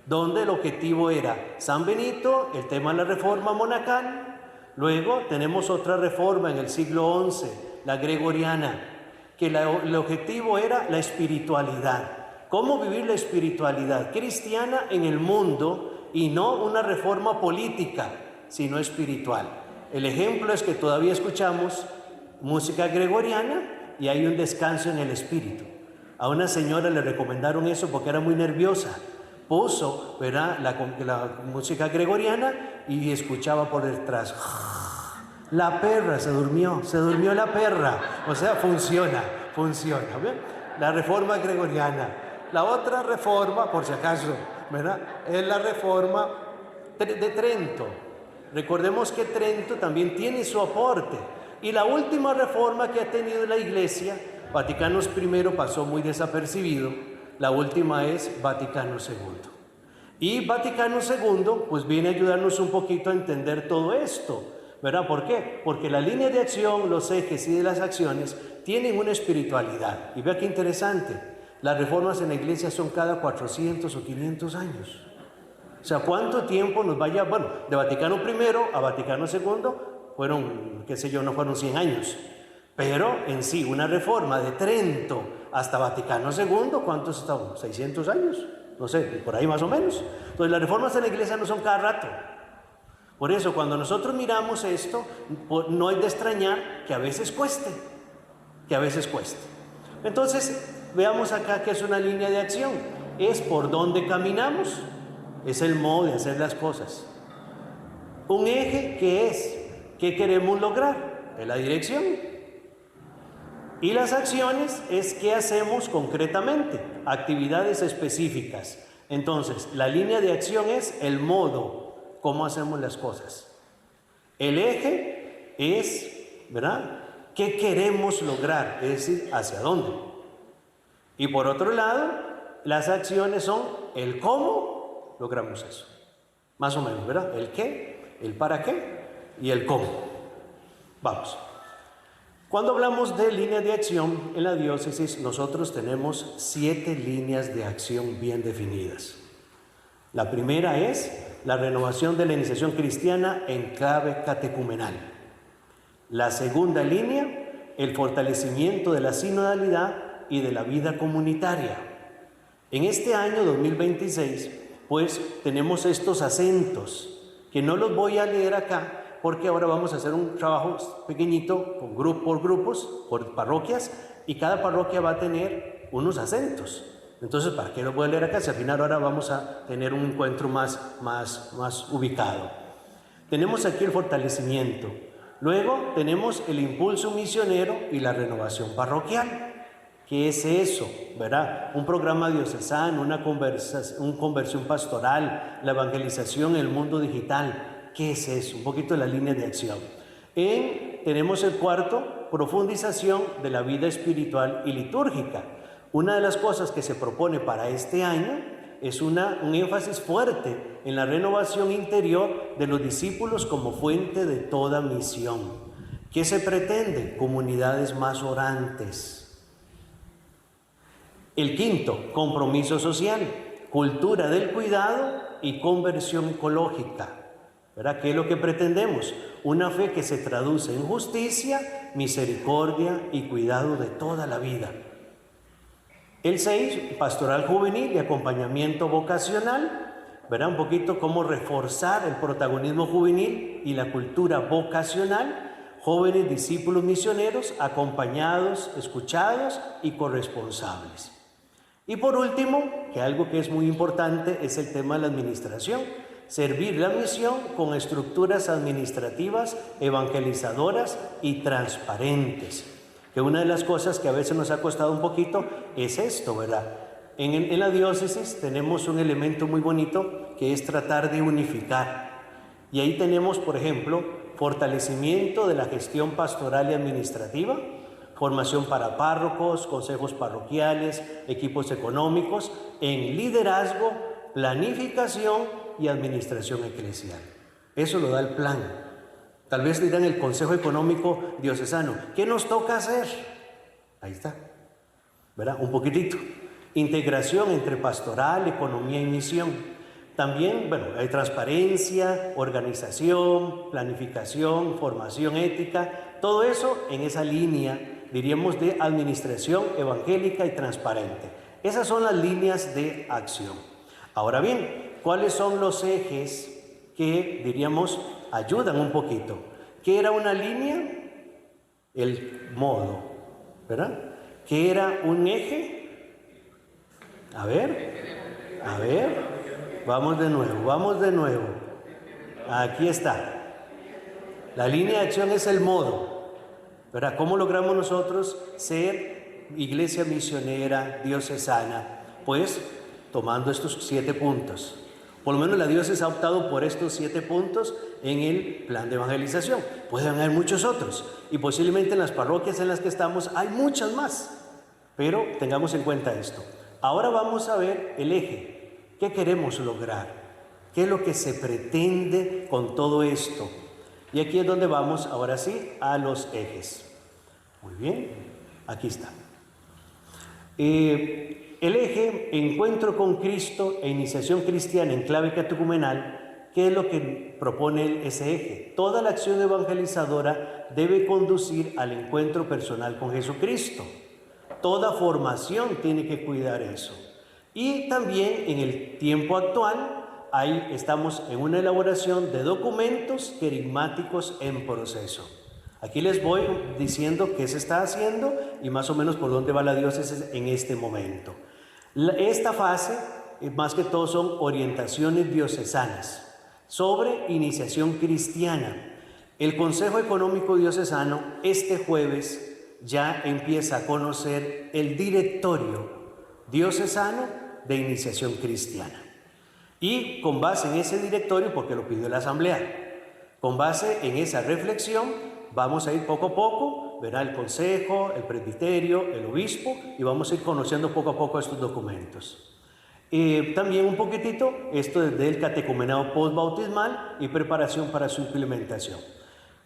donde el objetivo era San Benito, el tema de la reforma monacal. Luego tenemos otra reforma en el siglo XI, la gregoriana, que el objetivo era la espiritualidad. ¿Cómo vivir la espiritualidad cristiana en el mundo y no una reforma política, sino espiritual? El ejemplo es que todavía escuchamos música gregoriana y hay un descanso en el espíritu. A una señora le recomendaron eso porque era muy nerviosa. Puso, ¿verdad?, la música gregoriana y escuchaba por detrás. La perra se durmió la perra. O sea, funciona. ¿Ven? La reforma gregoriana. La otra reforma, por si acaso, ¿verdad?, es la reforma de Trento. Recordemos que Trento también tiene su aporte. Y la última reforma que ha tenido la Iglesia, Vaticano I pasó muy desapercibido. La última es Vaticano II. Y Vaticano II pues viene a ayudarnos un poquito a entender todo esto, ¿verdad? ¿Por qué? Porque la línea de acción, los ejes y de las acciones tienen una espiritualidad. Y vea qué interesante, las reformas en la Iglesia son cada 400 o 500 años. O sea, ¿cuánto tiempo nos vaya? Bueno, de Vaticano I a Vaticano II fueron, qué sé yo, no fueron 100 años. Pero en sí, una reforma de Trento hasta Vaticano II, ¿cuántos estamos? ¿600 años? No sé, por ahí más o menos. Entonces las reformas en la Iglesia no son cada rato. Por eso cuando nosotros miramos esto, no hay de extrañar que a veces cueste. Entonces, veamos acá que es una línea de acción. Es por dónde caminamos, es el modo de hacer las cosas. Un eje que es, ¿qué queremos lograr? Es la dirección. Y las acciones es qué hacemos concretamente, actividades específicas. Entonces, la línea de acción es el modo, cómo hacemos las cosas. El eje es, ¿verdad?, qué queremos lograr, es decir, hacia dónde. Y por otro lado, las acciones son el cómo logramos eso. Más o menos, ¿verdad? El qué, el para qué y el cómo. Vamos. Cuando hablamos de línea de acción en la diócesis, nosotros tenemos 7 líneas de acción bien definidas. La primera es la renovación de la iniciación cristiana en clave catecumenal. La segunda línea, el fortalecimiento de la sinodalidad y de la vida comunitaria. En este año 2026, pues tenemos estos acentos, que no los voy a leer acá, porque ahora vamos a hacer un trabajo pequeñito, por grupos, por parroquias, y cada parroquia va a tener unos acentos. Entonces, ¿para qué lo voy a leer acá? Si al final ahora vamos a tener un encuentro más ubicado. Tenemos aquí el fortalecimiento. Luego tenemos el impulso misionero y la renovación parroquial. ¿Qué es eso? ¿Verdad? Un programa diocesano, una conversión pastoral, la evangelización en el mundo digital. ¿Qué es eso? Un poquito de la línea de acción. Tenemos el cuarto, profundización de la vida espiritual y litúrgica. Una de las cosas que se propone para este año es un énfasis fuerte en la renovación interior de los discípulos como fuente de toda misión. ¿Qué se pretende? Comunidades más orantes. El quinto, compromiso social, cultura del cuidado y conversión ecológica. ¿Verdad? ¿Qué es lo que pretendemos? Una fe que se traduce en justicia, misericordia y cuidado de toda la vida. El 6, pastoral juvenil y acompañamiento vocacional. ¿Verdad? Un poquito cómo reforzar el protagonismo juvenil y la cultura vocacional. Jóvenes discípulos misioneros acompañados, escuchados y corresponsables. Y por último, que algo que es muy importante es el tema de la administración. Servir la misión con estructuras administrativas, evangelizadoras y transparentes. Que una de las cosas que a veces nos ha costado un poquito es esto, ¿verdad? En la diócesis tenemos un elemento muy bonito que es tratar de unificar. Y ahí tenemos, por ejemplo, fortalecimiento de la gestión pastoral y administrativa, formación para párrocos, consejos parroquiales, equipos económicos, en liderazgo, planificación y administración eclesial. Eso lo da el plan. Tal vez dirán el Consejo Económico Diocesano. ¿Qué nos toca hacer? Ahí está, ¿verdad? Un poquitito. Integración entre pastoral, economía y misión. También, bueno, hay transparencia, organización, planificación, formación ética. Todo eso en esa línea, diríamos, de administración evangélica y transparente. Esas son las líneas de acción. Ahora bien, ¿cuáles son los ejes que, diríamos, ayudan un poquito? ¿Qué era una línea? El modo, ¿verdad? ¿Qué era un eje? A ver, vamos de nuevo. Aquí está. La línea de acción es el modo, ¿verdad? ¿Cómo logramos nosotros ser iglesia misionera, diocesana? Pues tomando estos 7 puntos. Por lo menos la diócesis ha optado por estos 7 puntos en el plan de evangelización. Pueden haber muchos otros y posiblemente en las parroquias en las que estamos hay muchas más, pero tengamos en cuenta esto. Ahora vamos a ver el eje. ¿Qué queremos lograr? ¿Qué es lo que se pretende con todo esto? Y aquí es donde vamos ahora sí a los ejes. Muy bien, aquí está. El eje encuentro con Cristo e iniciación cristiana en clave catecumenal, ¿qué es lo que propone ese eje? Toda la acción evangelizadora debe conducir al encuentro personal con Jesucristo. Toda formación tiene que cuidar eso. Y también en el tiempo actual, ahí estamos en una elaboración de documentos querigmáticos en proceso. Aquí les voy diciendo qué se está haciendo y más o menos por dónde va la diócesis en este momento. Esta fase, más que todo, son orientaciones diocesanas sobre iniciación cristiana. El Consejo Económico Diocesano este jueves ya empieza a conocer el directorio diocesano de iniciación cristiana. Y con base en ese directorio, porque lo pidió la Asamblea, con base en esa reflexión, vamos a ir poco a poco, verá el consejo, el presbiterio, el obispo, y vamos a ir conociendo poco a poco estos documentos. También un poquitito, esto desde el catecumenado postbautismal y preparación para su implementación.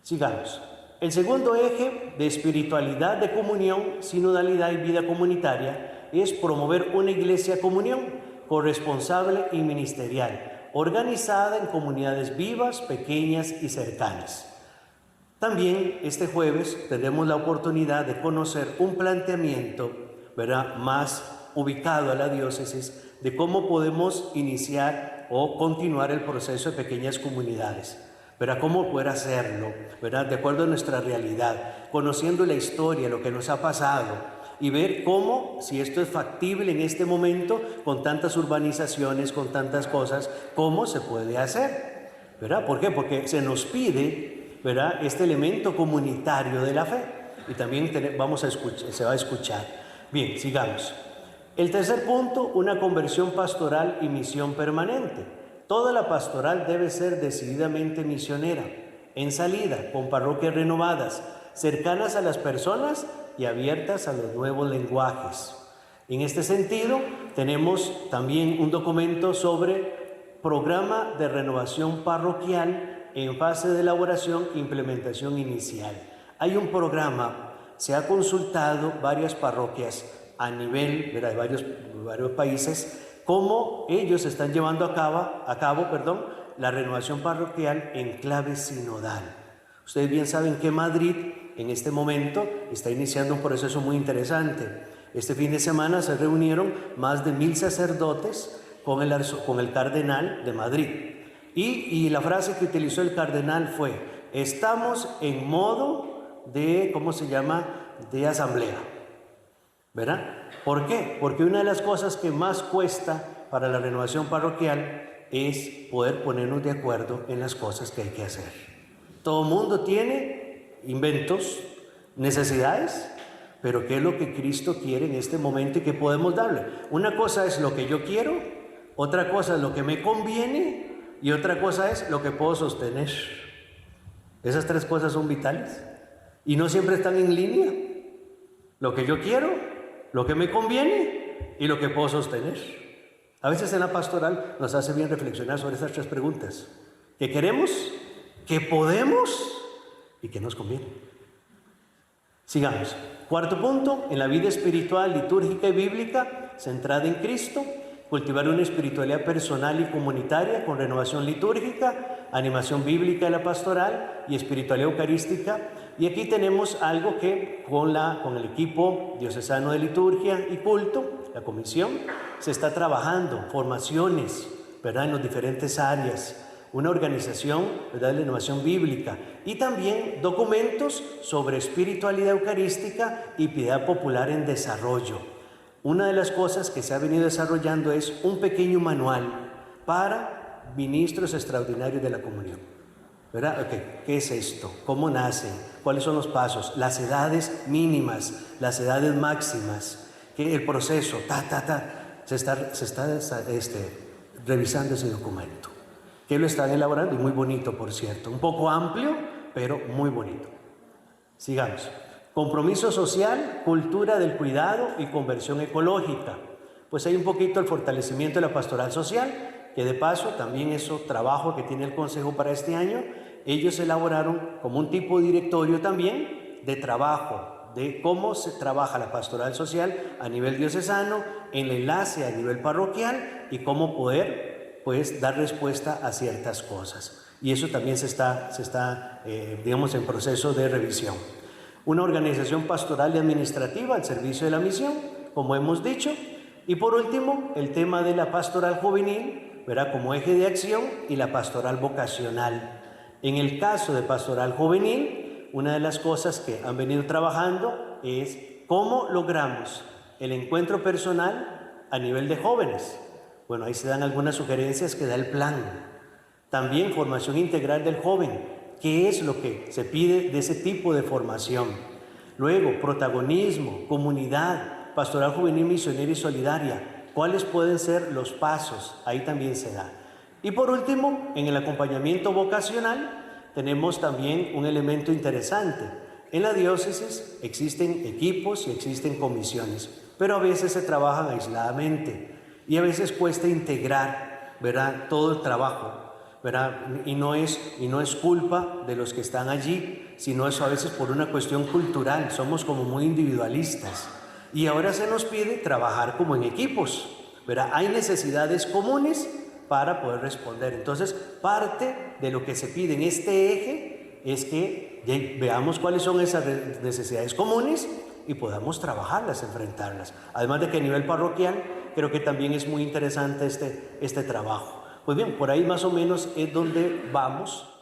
Sigamos. El segundo eje de espiritualidad de comunión, sinodalidad y vida comunitaria es promover una iglesia comunión corresponsable y ministerial, organizada en comunidades vivas, pequeñas y cercanas. También este jueves tendremos la oportunidad de conocer un planteamiento, ¿verdad?, más ubicado a la diócesis de cómo podemos iniciar o continuar el proceso de pequeñas comunidades, ¿verdad?, cómo poder hacerlo, ¿verdad?, de acuerdo a nuestra realidad, conociendo la historia, lo que nos ha pasado y ver cómo, si esto es factible en este momento, con tantas urbanizaciones, con tantas cosas, cómo se puede hacer, ¿verdad? ¿Por qué? Porque se nos pide, ¿verdad?, este elemento comunitario de la fe y también se va a escuchar. Bien, sigamos. El tercer punto, una conversión pastoral y misión permanente. Toda la pastoral debe ser decididamente misionera, en salida, con parroquias renovadas, cercanas a las personas y abiertas a los nuevos lenguajes. En este sentido, tenemos también un documento sobre programa de renovación parroquial en fase de elaboración e implementación inicial. Hay un programa, se ha consultado varias parroquias a nivel de varios países, cómo ellos están llevando a cabo, la renovación parroquial en clave sinodal. Ustedes bien saben que Madrid en este momento está iniciando un proceso muy interesante. Este fin de semana se reunieron más de 1000 sacerdotes con el cardenal de Madrid. Y la frase que utilizó el cardenal fue: estamos en modo de, de asamblea. ¿Verdad? ¿Por qué? Porque una de las cosas que más cuesta para la renovación parroquial es poder ponernos de acuerdo en las cosas que hay que hacer. Todo mundo tiene inventos, necesidades, pero ¿qué es lo que Cristo quiere en este momento y qué podemos darle? Una cosa es lo que yo quiero, otra cosa es lo que me conviene y otra cosa es lo que puedo sostener. Esas tres cosas son vitales y no siempre están en línea. Lo que yo quiero, lo que me conviene y lo que puedo sostener. A veces en la pastoral nos hace bien reflexionar sobre estas tres preguntas. ¿Qué queremos? ¿Qué podemos? ¿Y qué nos conviene? Sigamos. Cuarto punto, en la vida espiritual, litúrgica y bíblica, centrada en Cristo, cultivar una espiritualidad personal y comunitaria con renovación litúrgica, animación bíblica de la pastoral y espiritualidad eucarística. Y aquí tenemos algo que con el equipo diocesano de liturgia y culto, la comisión, se está trabajando, formaciones, ¿verdad?, en las diferentes áreas, una organización, ¿verdad?, de innovación bíblica y también documentos sobre espiritualidad eucarística y piedad popular en desarrollo. Una de las cosas que se ha venido desarrollando es un pequeño manual para ministros extraordinarios de la comunión. ¿Verdad? Okay. ¿Qué es esto? ¿Cómo nacen? ¿Cuáles son los pasos? Las edades mínimas, las edades máximas. ¿Qué? El proceso, Se está revisando ese documento. Que lo están elaborando y muy bonito, por cierto. Un poco amplio, pero muy bonito. Sigamos. Compromiso social, cultura del cuidado y conversión ecológica. Pues hay un poquito el fortalecimiento de la pastoral social, que de paso también es otro trabajo que tiene el Consejo para este año. Ellos elaboraron como un tipo de directorio también de trabajo, de cómo se trabaja la pastoral social a nivel diocesano, el enlace a nivel parroquial y cómo poder dar respuesta a ciertas cosas. Y eso también se está en proceso de revisión. Una organización pastoral y administrativa al servicio de la misión, como hemos dicho. Y por último, el tema de la pastoral juvenil, ¿verdad?, como eje de acción, y la pastoral vocacional. En el caso de pastoral juvenil, una de las cosas que han venido trabajando es cómo logramos el encuentro personal a nivel de jóvenes. Bueno, ahí se dan algunas sugerencias que da el plan. También formación integral del joven. ¿Qué es lo que se pide de ese tipo de formación? Luego, protagonismo, comunidad, pastoral juvenil misionera y solidaria. ¿Cuáles pueden ser los pasos? Ahí también se da. Y por último, en el acompañamiento vocacional, tenemos también un elemento interesante. En la diócesis existen equipos y existen comisiones, pero a veces se trabajan aisladamente y a veces cuesta integrar, ¿verdad?, todo el trabajo. ¿Verdad? Y no es culpa de los que están allí, sino eso a veces por una cuestión cultural. Somos como muy individualistas y ahora se nos pide trabajar como en equipos, ¿verdad? Hay necesidades comunes para poder responder. Entonces, parte de lo que se pide en este eje es que veamos cuáles son esas necesidades comunes y podamos trabajarlas, enfrentarlas. Además de que a nivel parroquial creo que también es muy interesante este trabajo. Pues bien, por ahí más o menos es donde vamos